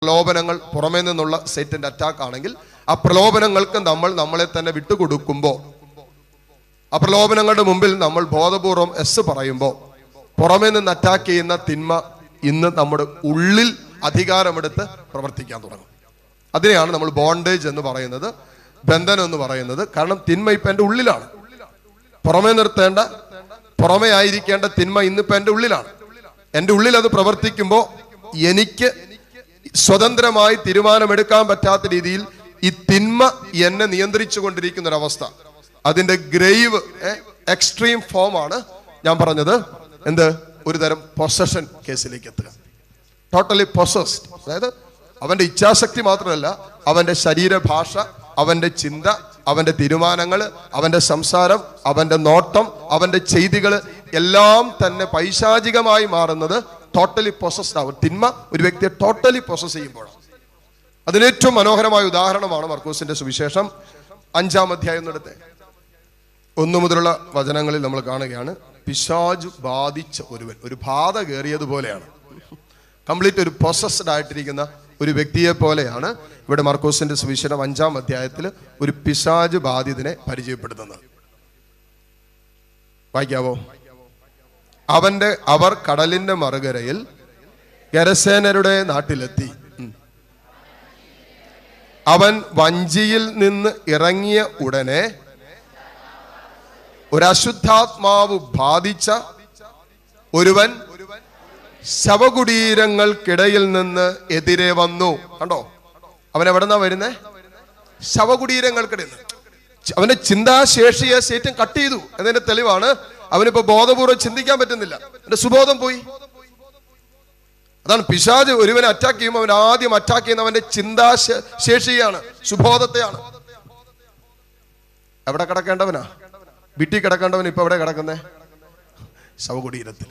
പ്രലോഭനങ്ങൾ പുറമേ നിന്നുള്ള സൈറ്റന്റെ അറ്റാക്ക് ആണെങ്കിൽ ആ പ്രലോഭനങ്ങൾക്ക് നമ്മൾ നമ്മളെ തന്നെ വിട്ടുകൊടുക്കുമ്പോൾ, ആ പ്രലോഭനങ്ങളുടെ മുമ്പിൽ നമ്മൾ ബോധപൂർവം എസ് പറയുമ്പോൾ പുറമേ നിന്ന് അറ്റാക്ക് ചെയ്യുന്ന തിന്മ ഇന്ന് നമ്മുടെ ഉള്ളിൽ അധികാരമെടുത്ത് പ്രവർത്തിക്കാൻ തുടങ്ങും. അതിനെയാണ് നമ്മൾ ബോണ്ടേജ് എന്ന് പറയുന്നത്, ബന്ധനം എന്ന് പറയുന്നത്. കാരണം തിന്മ ഇപ്പൊ എൻ്റെ ഉള്ളിലാണ്. പുറമേ നിർത്തേണ്ട, പുറമേ ആയിരിക്കേണ്ട തിന്മ ഇന്നിപ്പോ എൻ്റെ ഉള്ളിലാണ്. എൻ്റെ ഉള്ളിൽ അത് പ്രവർത്തിക്കുമ്പോൾ എനിക്ക് സ്വതന്ത്രമായി തീരുമാനമെടുക്കാൻ പറ്റാത്ത രീതിയിൽ ഈ തിന്മ എന്നെ നിയന്ത്രിച്ചു കൊണ്ടിരിക്കുന്ന ഒരവസ്ഥ. അതിന്റെ ഗ്രേവ് എക്സ്ട്രീം ഫോമാണ് ഞാൻ പറഞ്ഞത്. എന്ത്? ഒരു തരം പൊസഷൻ കേസിലേക്ക് എത്തുക. Totally possessed. അതായത് അവന്റെ ഇച്ഛാശക്തി മാത്രമല്ല, അവന്റെ ശരീരഭാഷ, അവന്റെ ചിന്ത, അവന്റെ തീരുമാനങ്ങൾ, അവന്റെ സംസാരം, അവന്റെ നോട്ടം, അവന്റെ ചെയ്തികൾ എല്ലാം തന്നെ പൈശാചികമായി മാറുന്നത് ടോട്ടലി പൊസസ്ഡ് ആവും. തിന്മ ഒരു വ്യക്തിയെ ടോട്ടലി പൊസസ് ചെയ്യുമ്പോഴാണ്. അതിനേറ്റവും മനോഹരമായ ഉദാഹരണമാണ് മർക്കോസിന്റെ സുവിശേഷം 5-ാം അധ്യായം എടുത്ത് 1 മുതലുള്ള വചനങ്ങളിൽ നമ്മൾ കാണുകയാണ്. പിശാച് ബാധിച്ച ഒരുവൻ, ഒരു ബാധ കയറിയതുപോലെയാണ്, കംപ്ലീറ്റ് ഒരു പൊസസ്ഡ് ആയിട്ടിരിക്കുന്ന ഒരു വ്യക്തിയെ പോലെയാണ് ഇവിടെ മർക്കോസിന്റെ സുവിശേഷം 5-ാം അധ്യായത്തിൽ ഒരു പിശാച് ബാധിതനെ പരിചയപ്പെടുത്തുന്നത്. വായിക്കാവോ? അവർ കടലിന്റെ മറുകരയിൽ ഗരസേനരുടെ നാട്ടിലെത്തി. അവൻ വഞ്ചിയിൽ നിന്ന് ഇറങ്ങിയ ഉടനെ ഒരശുദ്ധാത്മാവ് ബാധിച്ച ഒരുവൻ ശവകുടീരങ്ങൾക്കിടയിൽ നിന്ന് എതിരെ വന്നു. കണ്ടോ? അവൻ എവിടെന്നാ വരുന്നേ? ശവകുടീരങ്ങൾക്കിടയിൽ നിന്ന്. അവന്റെ ചിന്താശേഷിയെ സേറ്റൻ കട്ട് ചെയ്തു എന്നതിന്റെ തെളിവാണ് അവനിപ്പോ ബോധപൂർവ്വം ചിന്തിക്കാൻ പറ്റുന്നില്ല. അവന്റെ സുബോധം പോയി. അതാണ് പിശാച് ഒരുവനെ അറ്റാക്ക് ചെയ്യുമ്പോൾ അവൻ ആദ്യം അറ്റാക്ക് ചെയ്യുന്ന അവന്റെ ചിന്താശേഷിയാണ്, സുബോധത്തെയാണ്. എവിടെ കിടക്കേണ്ടവനാ? വീട്ടിൽ കിടക്കേണ്ടവൻ ഇപ്പൊ എവിടെ കിടക്കുന്നേ? ശവകുടീരത്തിൽ.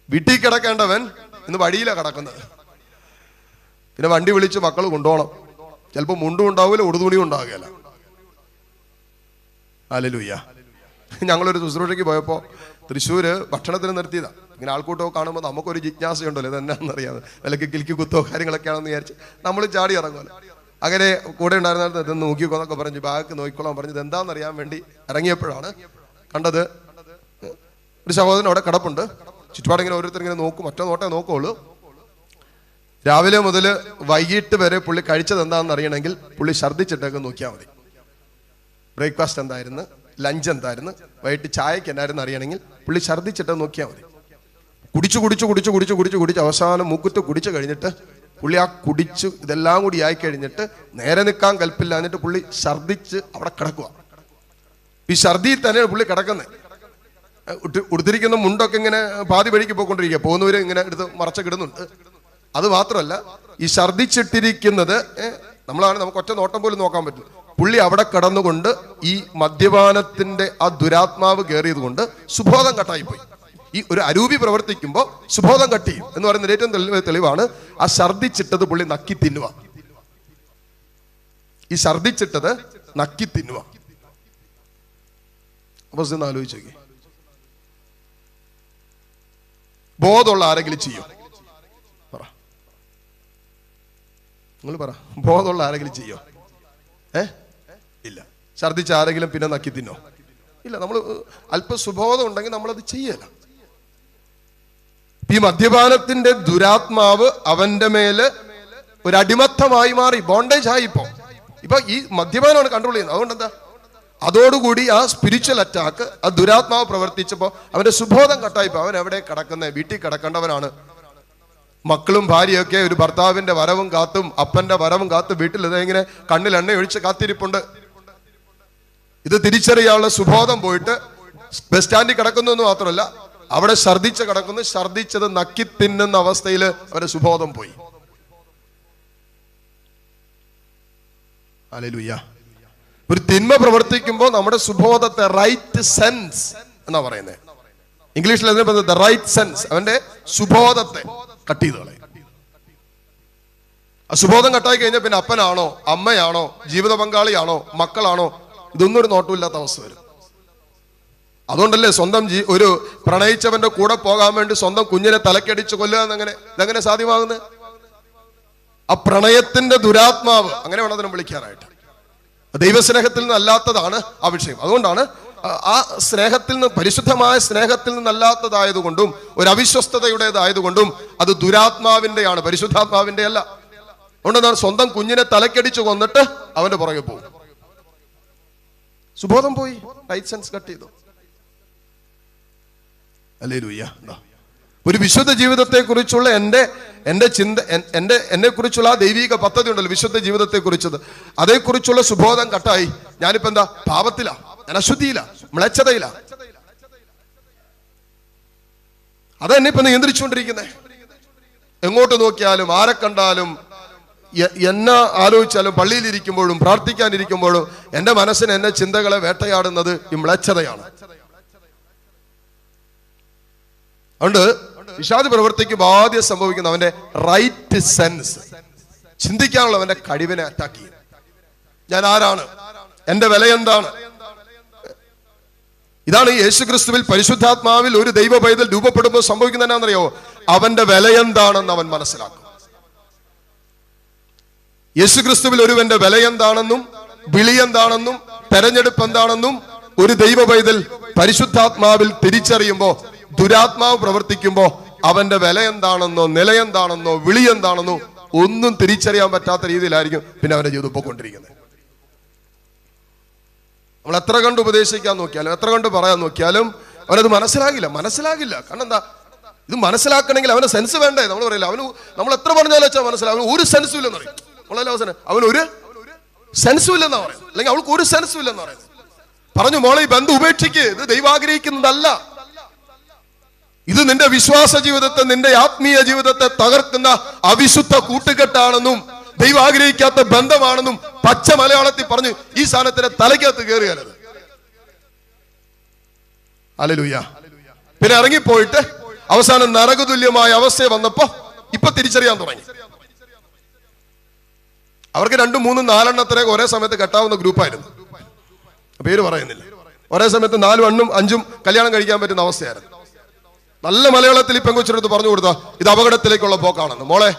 വീട്ടിൽ കിടക്കേണ്ടവൻ ഇന്ന് വഴിയിലാണ് കിടക്കുന്നത്. പിന്നെ വണ്ടി വിളിച്ച് മക്കൾ കൊണ്ടുപോകണം. ചിലപ്പോൾ മുണ്ടും ഉണ്ടാവില്ല, ഉടുതുണിയും ഉണ്ടാകുകയില്ല. ഹല്ലേലൂയ. ഞങ്ങളൊരു ശുശ്രൂഷയ്ക്ക് പോയപ്പോൾ തൃശ്ശൂര് ഭക്ഷണത്തിന് നിർത്തിയതാ. ഇങ്ങനെ ആൾക്കൂട്ടമോ കാണുമ്പോൾ നമുക്കൊരു ജിജ്ഞാസയുണ്ടല്ലോ, ഇതെന്നാണെന്നറിയാതെ വിലക്ക് കിൽക്കി കുത്തോ കാര്യങ്ങളൊക്കെയാണെന്ന് വിചാരിച്ച് നമ്മൾ ചാടി ഇറങ്ങുമല്ലോ. അങ്ങനെ കൂടെ ഉണ്ടായിരുന്ന ഇതൊന്ന് നോക്കിക്കോന്നൊക്കെ പറഞ്ഞ് ബാഗ് നോക്കിക്കോളാൻ പറഞ്ഞത് എന്താണെന്നറിയാൻ വേണ്ടി ഇറങ്ങിയപ്പോഴാണ് കണ്ടത് ഒരു സഹോദരൻ അവിടെ കിടപ്പുണ്ട്. ചുറ്റുപാടിങ്ങനെ ഓരോരുത്തരിങ്ങനെ നോക്കും, ഒറ്റ നോട്ടേ നോക്കുള്ളൂ. രാവിലെ മുതൽ വൈകിട്ട് വരെ പുള്ളി കഴിച്ചത് എന്താണെന്ന് അറിയണമെങ്കിൽ പുള്ളി ഛർദ്ദിച്ചിട്ടൊക്കെ നോക്കിയാൽ മതി. ബ്രേക്ക്ഫാസ്റ്റ് എന്തായിരുന്നു, ലഞ്ച് എന്തായിരുന്നു, വൈകിട്ട് ചായക്ക് എന്നായിരുന്നു അറിയണമെങ്കിൽ പുള്ളി ഛർദ്ദിച്ചിട്ട് നോക്കിയാൽ മതി. കുടിച്ച് അവസാനം മൂക്കുറ്റ് കുടിച്ചു കഴിഞ്ഞിട്ട് പുള്ളി ആ കുടിച്ച് ഇതെല്ലാം കൂടി ആയി കഴിഞ്ഞിട്ട് നേരെ നിൽക്കാൻ കൽപ്പില്ല. എന്നിട്ട് പുള്ളി ഛർദ്ദിച്ച് അവിടെ കിടക്കുക. ഈ ഛർദ്ദിയിൽ തന്നെയാണ് പുള്ളി കിടക്കുന്നത്. ഉടുത്തിരിക്കുന്ന മുണ്ടൊക്കെ ഇങ്ങനെ പാതി വഴിക്ക് പോയിക്കൊണ്ടിരിക്കുക, പോകുന്നവര് ഇങ്ങനെ എടുത്ത് മറച്ചിടുന്നുണ്ട്. അത് മാത്രമല്ല, ഈ ഛർദ്ദിച്ചിട്ടിരിക്കുന്നത് നമുക്ക് ഒറ്റ നോട്ടം പോലും നോക്കാൻ പറ്റും. പുള്ളി അവിടെ കടന്നുകൊണ്ട് ഈ മദ്യപാനത്തിന്റെ ആ ദുരാത്മാവ് കയറിയത് കൊണ്ട് സുബോധം കട്ടായിപ്പോയി. ഈ ഒരു അരൂപി പ്രവർത്തിക്കുമ്പോൾ സുബോധം കട്ട് ചെയ്യും എന്ന് പറയുന്നത് ഏറ്റവും തെളിവാണ് ആ ഛർദ്ദിച്ചിട്ടത് പുള്ളി നക്കി തിന്നുക. ഈ ഛർദ്ദിച്ചിട്ടത് നക്കി തിന്നുക. അപ്പൊ ഒന്ന് ആലോചിച്ച് നോക്കി. ബോധമുള്ള ആരെങ്കിലും ചെയ്യും? നിങ്ങൾ പറ. ബോധമുള്ള ആരെങ്കിലും ചെയ്യോ? ഇല്ല. ഛർദ്ദിച്ച ആരെങ്കിലും പിന്നെ നക്കി തിന്നോ? ഇല്ല. നമ്മൾ അല്പ സുബോധം ഉണ്ടെങ്കിൽ നമ്മളത് ചെയ്യല. ഈ മദ്യപാനത്തിന്റെ ദുരാത്മാവ് അവന്റെ മേല് ഒരു അടിമത്തമായി മാറി, ബോണ്ടേജ് ആയി. ഇപ്പൊ ഈ മദ്യപാനമാണ് കൺട്രോൾ ചെയ്യുന്നത്. അതുകൊണ്ട് എന്താ, അതോടുകൂടി ആ സ്പിരിച്വൽ അറ്റാക്ക്, ആ ദുരാത്മാവ് പ്രവർത്തിച്ചപ്പോ അവന്റെ സുബോധം കട്ടായിപ്പോ. അവൻ എവിടെ കിടക്കുന്നത്? വീട്ടിൽ കിടക്കേണ്ടവനാണ്. മക്കളും ഭാര്യയൊക്കെ ഒരു ഭർത്താവിന്റെ വരവും കാത്തും അപ്പന്റെ വരവും കാത്തും വീട്ടിൽ ഇതെങ്ങനെ കണ്ണിൽ എണ്ണ ഒഴിച്ച് കാത്തിരിപ്പുണ്ട്. ഇത് തിരിച്ചറിയാനുള്ള സുബോധം പോയിട്ട് ബസ് സ്റ്റാൻഡിൽ കിടക്കുന്നു എന്ന് മാത്രമല്ല, അവിടെ ഛർദ്ദിച്ച് കിടക്കുന്നു. ഛർദ്ദിച്ചത് നക്കി തിന്നുന്ന അവസ്ഥയിൽ അവരുടെ സുബോധം പോയി. ഹല്ലേലൂയ. ഒരു തിന്മ പ്രവർത്തിക്കുമ്പോൾ നമ്മുടെ സുബോധത്തെ റൈറ്റ് സെൻസ് എന്നാ പറയുന്നത്. ഇംഗ്ലീഷിൽ അതിനെ പറയുന്നത് റൈറ്റ് സെൻസ്. അവന്റെ സുബോധത്തെ കട്ട് ചെയ്ത് കളയും. ആ സുബോധം കട്ടായി കഴിഞ്ഞാൽ പിന്നെ അപ്പനാണോ അമ്മയാണോ ജീവിത പങ്കാളിയാണോ മക്കളാണോ ഇതൊന്നും ഒരു നോട്ടമില്ലാത്ത അവസ്ഥ വരും. അതുകൊണ്ടല്ലേ സ്വന്തം ഒരു പ്രണയിച്ചവന്റെ കൂടെ പോകാൻ വേണ്ടി സ്വന്തം കുഞ്ഞിനെ തലക്കടിച്ച് കൊല്ലുക ഇതെങ്ങനെ സാധ്യമാകുന്നത്? ആ പ്രണയത്തിന്റെ ദുരാത്മാവ്, അങ്ങനെ വേണം അതിനെ വിളിക്കാനായിട്ട്. ദൈവസ്നേഹത്തിൽ നിന്നല്ലാത്തതാണ് ആ വിഷയം. അതുകൊണ്ടാണ് ആ സ്നേഹത്തിൽ നിന്ന്, പരിശുദ്ധമായ സ്നേഹത്തിൽ നിന്നല്ലാത്തതായതുകൊണ്ടും ഒരു അവിശ്വസ്തതയുടേതായതുകൊണ്ടും അത് ദുരാത്മാവിന്റെയാണ്, പരിശുദ്ധാത്മാവിന്റെ അല്ല. അതുകൊണ്ടാണ് സ്വന്തം കുഞ്ഞിനെ തലക്കടിച്ച് കൊന്നിട്ട് അവന്റെ പുറകെ പോകും. സുബോധം പോയി, റൈറ്റ് സെൻസ് കട്ട് ചെയ്തു. ഹല്ലേലൂയ. ഒരു വിശുദ്ധ ജീവിതത്തെ കുറിച്ചുള്ള എന്റെ ചിന്ത, എന്നെ കുറിച്ചുള്ള ആ ദൈവിക പദ്ധതി ഉണ്ടല്ലോ, വിശുദ്ധ ജീവിതത്തെ കുറിച്ചത്, അതേക്കുറിച്ചുള്ള സുബോധം കട്ടായി. ഞാനിപ്പോ എന്താ? പാപത്തിലാ, ഞാൻ അശുദ്ധിയില്ല, മ്ലേച്ഛതയില്ല. അതെന്നെ ഇപ്പൊ നിയന്ത്രിച്ചുകൊണ്ടിരിക്കുന്നേ. എങ്ങോട്ട് നോക്കിയാലും, ആരെ കണ്ടാലും, എന്നെ ആലോചിച്ചാലും, പള്ളിയിലിരിക്കുമ്പോഴും പ്രാർത്ഥിക്കാനിരിക്കുമ്പോഴും എന്റെ മനസ്സിന്, എന്നെ ചിന്തകളെ വേട്ടയാടുന്നത് ഈ മ്ലേച്ഛതയാണ്. അതുകൊണ്ട് വിഷാദ പ്രവൃത്തിക്ക് ആദ്യം സംഭവിക്കുന്ന അവന്റെ റൈറ്റ് സെൻസ്, ചിന്തിക്കാനുള്ള അവന്റെ കഴിവിനെ അറ്റാക്ക് ചെയ്യും. ഞാൻ ആരാണ്? എന്റെ വില എന്താണ്? ഇതാണ് യേശുക്രിസ്തുവിൽ, പരിശുദ്ധാത്മാവിൽ ഒരു ദൈവ പൈതൽ രൂപപ്പെടുമ്പോൾ സംഭവിക്കുന്നത് എന്നാണെന്നറിയോ? അവന്റെ വില എന്താണെന്ന് അവൻ മനസ്സിലാക്കും. യേശുക്രിസ്തുവിൽ ഒരുവന്റെ വില എന്താണെന്നും വിളി എന്താണെന്നും തെരഞ്ഞെടുപ്പ് എന്താണെന്നും ഒരു ദൈവ പൈതൽ പരിശുദ്ധാത്മാവിൽ തിരിച്ചറിയുമ്പോ, ദുരാത്മാവ് പ്രവർത്തിക്കുമ്പോ അവന്റെ വില എന്താണെന്നോ നില എന്താണെന്നോ വിളി എന്താണെന്നോ ഒന്നും തിരിച്ചറിയാൻ പറ്റാത്ത രീതിയിലായിരിക്കും പിന്നെ അവന്റെ ജീവിതം പോയിക്കൊണ്ടിരിക്കുന്നത്. നമ്മൾ എത്ര കണ്ട് ഉപദേശിക്കാൻ നോക്കിയാലും, എത്ര കണ്ട് പറയാൻ നോക്കിയാലും അവനത് മനസ്സിലാകില്ല. കാരണം എന്താ? ഇത് മനസ്സിലാക്കണമെങ്കിൽ അവന് സെൻസ് വേണ്ടേ? നമ്മൾ പറയില്ല, നമ്മൾ എത്ര പറഞ്ഞാലും വെച്ചാൽ മനസ്സിലാവും. ഒരു സെൻസും ഇല്ലെന്ന് പറയും. അവനൊരു സെൻസും ഇല്ലെന്നാ പറയുന്നത്, അല്ലെങ്കിൽ അവൾക്ക് ഒരു സെൻസും ഇല്ലെന്ന് പറയുന്നത്. പറഞ്ഞു, മോളെ ഈ ബന്ധം ഉപേക്ഷിക്ക്, ഇത് ദൈവം ആഗ്രഹിക്കുന്നതല്ല. ഇത് നിന്റെ വിശ്വാസ ജീവിതത്തെ, നിന്റെ ആത്മീയ ജീവിതത്തെ തകർക്കുന്ന അവിശുദ്ധ കൂട്ടുകെട്ടാണെന്നും ദൈവം ആഗ്രഹിക്കാത്ത ബന്ധമാണെന്നും പച്ച മലയാളത്തിൽ പറഞ്ഞു ഈ സാധനത്തിന്റെ തലയ്ക്കകത്ത് കയറിയാലത്. ഹല്ലേലൂയ. പിന്നെ ഇറങ്ങിപ്പോയിട്ട് അവസാനം നരകതുല്യമായ അവസ്ഥ വന്നപ്പോ ഇപ്പൊ തിരിച്ചറിയാൻ തുടങ്ങി. അവർക്ക് 2, 3, 4 ഒരേ സമയത്ത് കെട്ടാവുന്ന ഗ്രൂപ്പായിരുന്നു, പേര് പറയുന്നില്ല. ഒരേ സമയത്ത് 4, 5 കല്യാണം കഴിക്കാൻ പറ്റുന്ന അവസ്ഥയായിരുന്നു. നല്ല മലയാളത്തിൽ ഈ പെങ്കൊച്ചിനടുത്ത് പറഞ്ഞു കൊടുത്ത ഇത് അപകടത്തിലേക്കുള്ള പോക്കാണെന്ന്. മോളെ,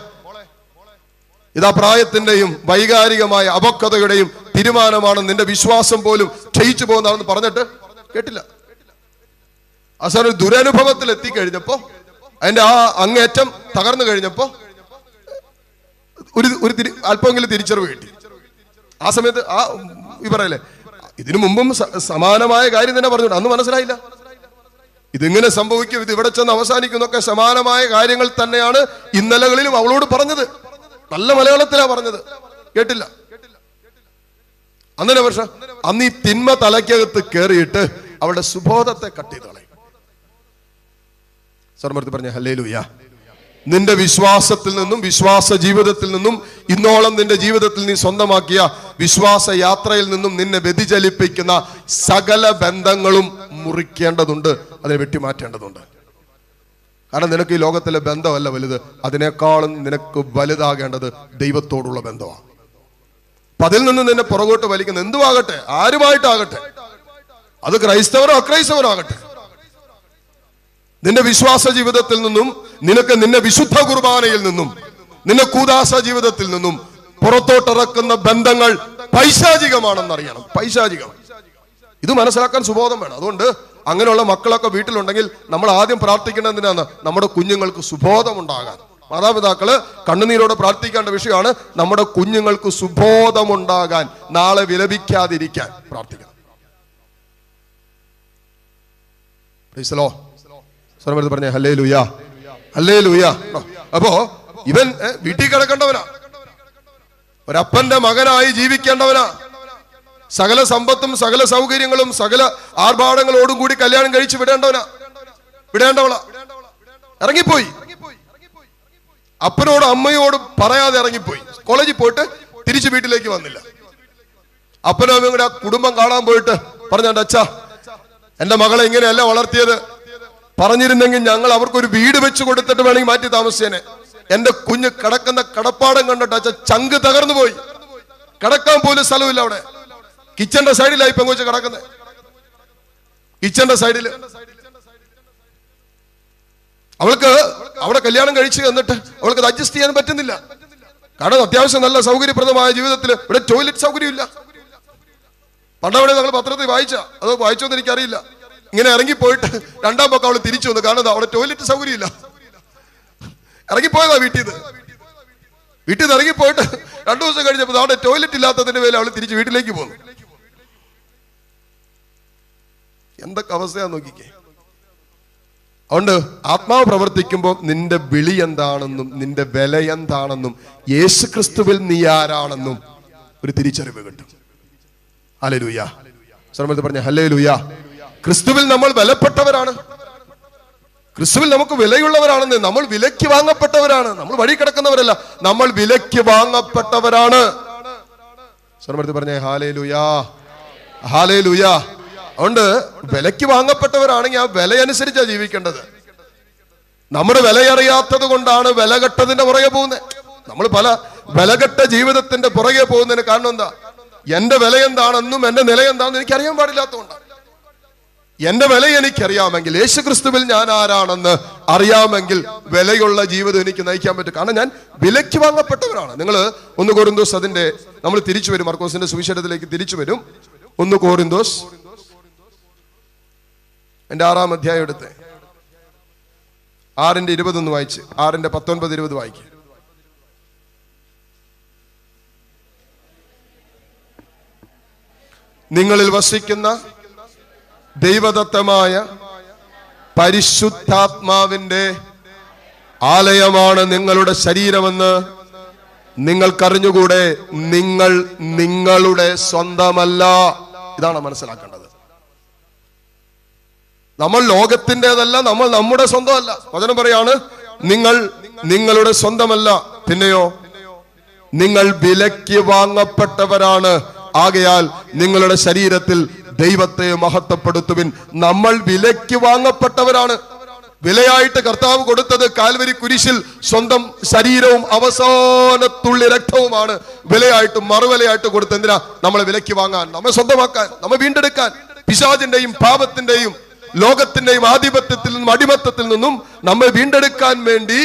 ഇതാ പ്രായത്തിന്റെയും വൈകാരികമായ അപക്വതയുടെയും തീരുമാനമാണ്, നിന്റെ വിശ്വാസം പോലും ക്ഷയിച്ചു പോകുന്നതാണെന്ന് പറഞ്ഞിട്ട് കേട്ടില്ല. അവസാനം ഒരു ദുരനുഭവത്തിൽ എത്തിക്കഴിഞ്ഞപ്പോ, അതിന്റെ ആ അങ്ങേറ്റം തകർന്നു കഴിഞ്ഞപ്പോ ഒരു അല്പമെങ്കിലും തിരിച്ചറിവ് കിട്ടി. ആ സമയത്ത് ഈ പറയല്ലേ, ഇതിനു മുമ്പും സമാനമായ കാര്യം തന്നെ പറഞ്ഞു, അന്ന് മനസ്സിലായില്ല. ഇതിങ്ങനെ സംഭവിക്കും, ഇത് ഇവിടെ ചെന്ന് അവസാനിക്കുന്നൊക്കെ സമാനമായ കാര്യങ്ങൾ തന്നെയാണ് ഇന്നലകളിലും അവളോട് പറഞ്ഞത്. നല്ല മലയാളത്തിലാ പറഞ്ഞത്, കേട്ടില്ല. അന്നേ വർഷം അന്ന് ഈ തിന്മ തലയ്ക്കകത്ത് കയറിയിട്ട് അവളുടെ സുബോധത്തെ കട്ട് ചെയ്ത് കളയും. സർമർത്തി പറഞ്ഞ ഹല്ലേലൂയ. നിന്റെ വിശ്വാസത്തിൽ നിന്നും, വിശ്വാസ ജീവിതത്തിൽ നിന്നും, ഇന്നോളം നിന്റെ ജീവിതത്തിൽ നീ സ്വന്തമാക്കിയ വിശ്വാസ യാത്രയിൽ നിന്നും നിന്നെ വ്യതിചലിപ്പിക്കുന്ന സകല ബന്ധങ്ങളും മുറിക്കേണ്ടതുണ്ട്, അതിനെ വെട്ടിമാറ്റേണ്ടതുണ്ട്. കാരണം നിനക്ക് ഈ ലോകത്തിലെ ബന്ധമല്ല വലുത്, അതിനേക്കാളും നിനക്ക് വലുതാകേണ്ടത് ദൈവത്തോടുള്ള ബന്ധമാണ്. അപ്പൊ അതിൽ നിന്ന് നിന്നെ പുറകോട്ട് വലിക്കുന്ന എന്തുവാകട്ടെ, ആരുമായിട്ടാകട്ടെ, അത് ക്രൈസ്തവരോ അക്രൈസ്തവരോ ആകട്ടെ, നിന്റെ വിശ്വാസ ജീവിതത്തിൽ നിന്നും, നിന്റെ വിശുദ്ധ കുർബാനയിൽ നിന്നും, നിന്റെ കൂദാശ ജീവിതത്തിൽ നിന്നും പുറത്തോട്ടിറക്കുന്ന ബന്ധങ്ങൾ പൈശാചികമാണെന്നറിയണം. പൈശാചികം. ഇത് മനസ്സിലാക്കാൻ സുബോധം വേണം. അതുകൊണ്ട് അങ്ങനെയുള്ള മക്കളൊക്കെ വീട്ടിലുണ്ടെങ്കിൽ നമ്മൾ ആദ്യം പ്രാർത്ഥിക്കേണ്ടത് എന്തിനാണ്? നമ്മുടെ കുഞ്ഞുങ്ങൾക്ക് സുബോധം ഉണ്ടാകാൻ. മാതാപിതാക്കള് കണ്ണുനീരോടെ പ്രാർത്ഥിക്കേണ്ട വിഷയമാണ് നമ്മുടെ കുഞ്ഞുങ്ങൾക്ക് സുബോധമുണ്ടാകാൻ, നാളെ വിലപിക്കാതിരിക്കാൻ പ്രാർത്ഥിക്കണം. പറഞ്ഞേ ഹല്ലേലൂയ, ഹല്ലേലൂയ. അപ്പോ ഇവൻ വീട്ടിൽ കിടക്കേണ്ടവനാ, ഒരപ്പന്റെ മകനായി ജീവിക്കേണ്ടവനാ, സകല സമ്പത്തും സകല സൗകര്യങ്ങളും സകല ആർഭാടങ്ങളോടും കൂടി കല്യാണം കഴിച്ച് വിടേണ്ടവളാ. ഇറങ്ങിപ്പോയി, അപ്പനോടും അമ്മയോടും പറയാതെ ഇറങ്ങിപ്പോയി. കോളേജിൽ പോയിട്ട് തിരിച്ച് വീട്ടിലേക്ക് വന്നില്ല. അപ്പനും അമ്മയും കൂടെ ആ കുടുംബം കാണാൻ പോയിട്ട് പറഞ്ഞു, അച്ഛാ, എന്റെ മകളെ ഇങ്ങനെയല്ല വളർത്തിയത്, പറഞ്ഞിരുന്നെങ്കിൽ ഞങ്ങൾ അവർക്കൊരു വീട് വെച്ച് കൊടുത്തിട്ട് വേണമെങ്കിൽ മാറ്റി താമസിച്ചേനെ. എന്റെ കുഞ്ഞ് കിടക്കുന്ന കടപ്പാടം കണ്ടിട്ട് അച്ഛൻ ചങ്ക് തകർന്നു പോയി. കിടക്കാൻ പോലും സ്ഥലമില്ല അവിടെ. കിച്ചന്റെ സൈഡിലായി പെങ്കൊച്ച് കിടക്കുന്നത്. കിച്ചന്റെ സൈഡിൽ. അവൾക്ക് അവിടെ കല്യാണം കഴിച്ച് എന്നിട്ട് അവൾക്ക് അത് അഡ്ജസ്റ്റ് ചെയ്യാൻ പറ്റുന്നില്ല. കാരണം അത്യാവശ്യം നല്ല സൗകര്യപ്രദമായ ജീവിതത്തിൽ ഇവിടെ ടോയ്ലറ്റ് സൗകര്യമില്ല. പണ്ടവിടെ ഞങ്ങൾ പത്രത്തിൽ അത് വായിച്ചോന്ന് എനിക്കറിയില്ല. ഇങ്ങനെ ഇറങ്ങിപ്പോയിട്ട് രണ്ടാം പക്കം അവൾ തിരിച്ചു വന്നു. കാരണം അവിടെ ടോയ്ലറ്റ് സൗകര്യമില്ല. ഇറങ്ങിപ്പോയതാ വീട്ടിൽ നിന്ന് ഇറങ്ങിപ്പോയിട്ട് 2 ദിവസം കഴിഞ്ഞപ്പോൾ അവിടെ ടോയ്ലറ്റ് ഇല്ലാത്തതിന്റെ പേരിൽ അവൾ തിരിച്ച് വീട്ടിലേക്ക് പോന്നു. എന്തൊക്കെ അവസ്ഥയാന്ന് നോക്കിക്കേ. അതുകൊണ്ട് ആത്മാവ് പ്രവർത്തിക്കുമ്പോൾ നിന്റെ വിളി എന്താണെന്നും നിന്റെ വില എന്താണെന്നും യേശു ക്രിസ്തുവിൽ നീ ആരാണെന്നും ഒരു തിരിച്ചറിവ് കിട്ടും. ഹല്ലേലൂയ. സ്വരത്തിൽ പറഞ്ഞ ഹല്ലേലൂയ. ക്രിസ്തുവിൽ നമ്മൾ വിലപ്പെട്ടവരാണ്. ക്രിസ്തുവിൽ നമുക്ക് വിലയുള്ളവരാണെന്ന്. നമ്മൾ വിലയ്ക്ക് വാങ്ങപ്പെട്ടവരാണ്. നമ്മൾ വഴി കിടക്കുന്നവരല്ല, നമ്മൾ വിലയ്ക്ക് വാങ്ങപ്പെട്ടവരാണ്. സ്വരത്തിൽ പറഞ്ഞേ ഹല്ലേലൂയ, ഹല്ലേലൂയ. അതുകൊണ്ട് വിലയ്ക്ക് വാങ്ങപ്പെട്ടവരാണെങ്കിൽ ആ വിലയനുസരിച്ചാണ് ജീവിക്കേണ്ടത്. നമ്മുടെ വിലയറിയാത്തത് കൊണ്ടാണ് വിലകെട്ടതിന്റെ പുറകെ പോകുന്നത്. നമ്മൾ പല വിലകെട്ട ജീവിതത്തിന്റെ പുറകെ പോകുന്നതിന് കാരണം എന്താ? എന്റെ വില എന്താണെന്നും എന്റെ നില എന്താണെന്നും എനിക്കറിയാൻ പാടില്ലാത്തതുകൊണ്ടാണ്. എന്റെ വില എനിക്കറിയാമെങ്കിൽ, യേശു ക്രിസ്തുവിൽ ഞാൻ ആരാണെന്ന് അറിയാമെങ്കിൽ വിലയുള്ള ജീവിതം എനിക്ക് നയിക്കാൻ പറ്റും. കാരണം ഞാൻ വിലയ്ക്ക് വാങ്ങപ്പെട്ടവരാണ്. നിങ്ങൾ 1 കൊരിന്തോസ് അതിന്റെ നമ്മൾ തിരിച്ചു വരും, മർക്കോസിന്റെ സുവിശേഷത്തിലേക്ക് തിരിച്ചു വരും. 1 കൊരിന്തോസ് എന്റെ 6-ാം അധ്യായം എടുത്ത് 6:20 വായിച്ച് 6:19-20 വായിക്കുക. നിങ്ങളിൽ വസിക്കുന്ന ദൈവദത്തമായ പരിശുദ്ധാത്മാവിന്റെ ആലയമാണ് നിങ്ങളുടെ ശരീരമെന്ന് നിങ്ങൾക്കറിഞ്ഞുകൂടെ. നിങ്ങൾ നിങ്ങളുടെ സ്വന്തമല്ല. ഇതാണ് മനസ്സിലാക്കേണ്ടത്. നമ്മൾ ലോകത്തിൻ്റെതല്ല, നമ്മൾ നമ്മുടെ സ്വന്തമല്ല. വചനം പറയാണ് നിങ്ങൾ നിങ്ങളുടെ സ്വന്തമല്ല. പിന്നെയോ നിങ്ങൾ വിലയ്ക്ക് വാങ്ങപ്പെട്ടവരാണ്. ആകയാൽ നിങ്ങളുടെ ശരീരത്തിൽ ദൈവത്തെ മഹത്വപ്പെടുത്തുവിൻ. നമ്മൾ വിലയ്ക്ക് വാങ്ങപ്പെട്ടവരാണ്. വിലയായിട്ട് കർത്താവ് കൊടുത്തത് കാൽവരി കുരിശിൽ സ്വന്തം ശരീരവും അവസാനത്തുള്ളി രക്തവുമാണ് വിലയായിട്ട് മറുവിലയായിട്ട് കൊടുത്ത്. എന്തിനാ? നമ്മളെ വിലയ്ക്ക് വാങ്ങാൻ, നമ്മെ സ്വന്തമാക്കാൻ, നമ്മെ വീണ്ടെടുക്കാൻ, പിശാചിന്റെയും പാപത്തിന്റെയും ലോകത്തിന്റെയും ആധിപത്യത്തിൽ നിന്നും അടിമത്തത്തിൽ നിന്നും നമ്മെ വീണ്ടെടുക്കാൻ വേണ്ടി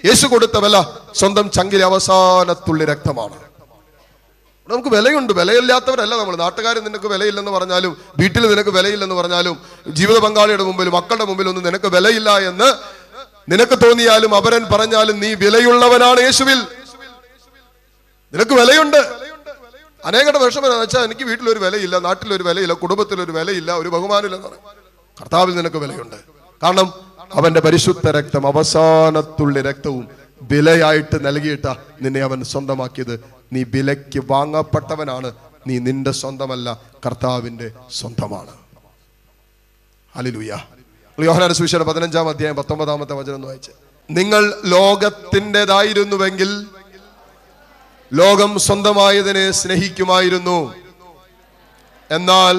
യേശു കൊടുത്ത വില സ്വന്തം ചങ്കിലെ അവസാനത്തുള്ളി രക്തമാണ്. നമുക്ക് വിലയുണ്ട്. വിലയില്ലാത്തവരല്ല നമ്മൾ. നാട്ടുകാർ നിനക്ക് വിലയില്ലെന്ന് പറഞ്ഞാലും, വീട്ടിൽ നിനക്ക് വിലയില്ലെന്ന് പറഞ്ഞാലും, ജീവിത പങ്കാളിയുടെ മുമ്പിൽ, മക്കളുടെ മുമ്പിൽ ഒന്നും നിനക്ക് വിലയില്ല എന്ന് നിനക്ക് തോന്നിയാലും അപരൻ പറഞ്ഞാലും നീ വിലയുള്ളവനാണ് യേശുവിൽ. നിനക്ക് വിലയുണ്ട്. അനേകരുടെ വിഷമം എന്ന് വെച്ചാൽ എനിക്ക് വീട്ടിലൊരു വിലയില്ല, നാട്ടിലൊരു വിലയില്ല, കുടുംബത്തിലൊരു വിലയില്ല, ഒരു ബഹുമാനമില്ലെന്ന് പറയും. കർത്താവിൽ നിനക്ക് വിലയുണ്ട്. കാരണം അവന്റെ പരിശുദ്ധ രക്തം, അവസാനത്തുള്ളി രക്തവും വിലയായിട്ട് നൽകിയിട്ട നിന്നെ അവൻ സ്വന്തമാക്കിയത്. നീ വിലയ്ക്ക് വാങ്ങപ്പെട്ടവനാണ്. നീ നിന്റെ സ്വന്തമല്ല, കർത്താവിന്റെ സ്വന്തമാണ്. ഹല്ലേലൂയ. യോഹന്നാന്റെ സുവിശേഷം 15-ാം അധ്യായം 19-ാമത്തെ വചനം ഒന്ന് വായിച്ചേ. നിങ്ങൾ ലോകത്തിൻ്റെതായിരുന്നുവെങ്കിൽ ലോകം സ്വന്തമായതിനെ സ്നേഹിക്കുമായിരുന്നു. എന്നാൽ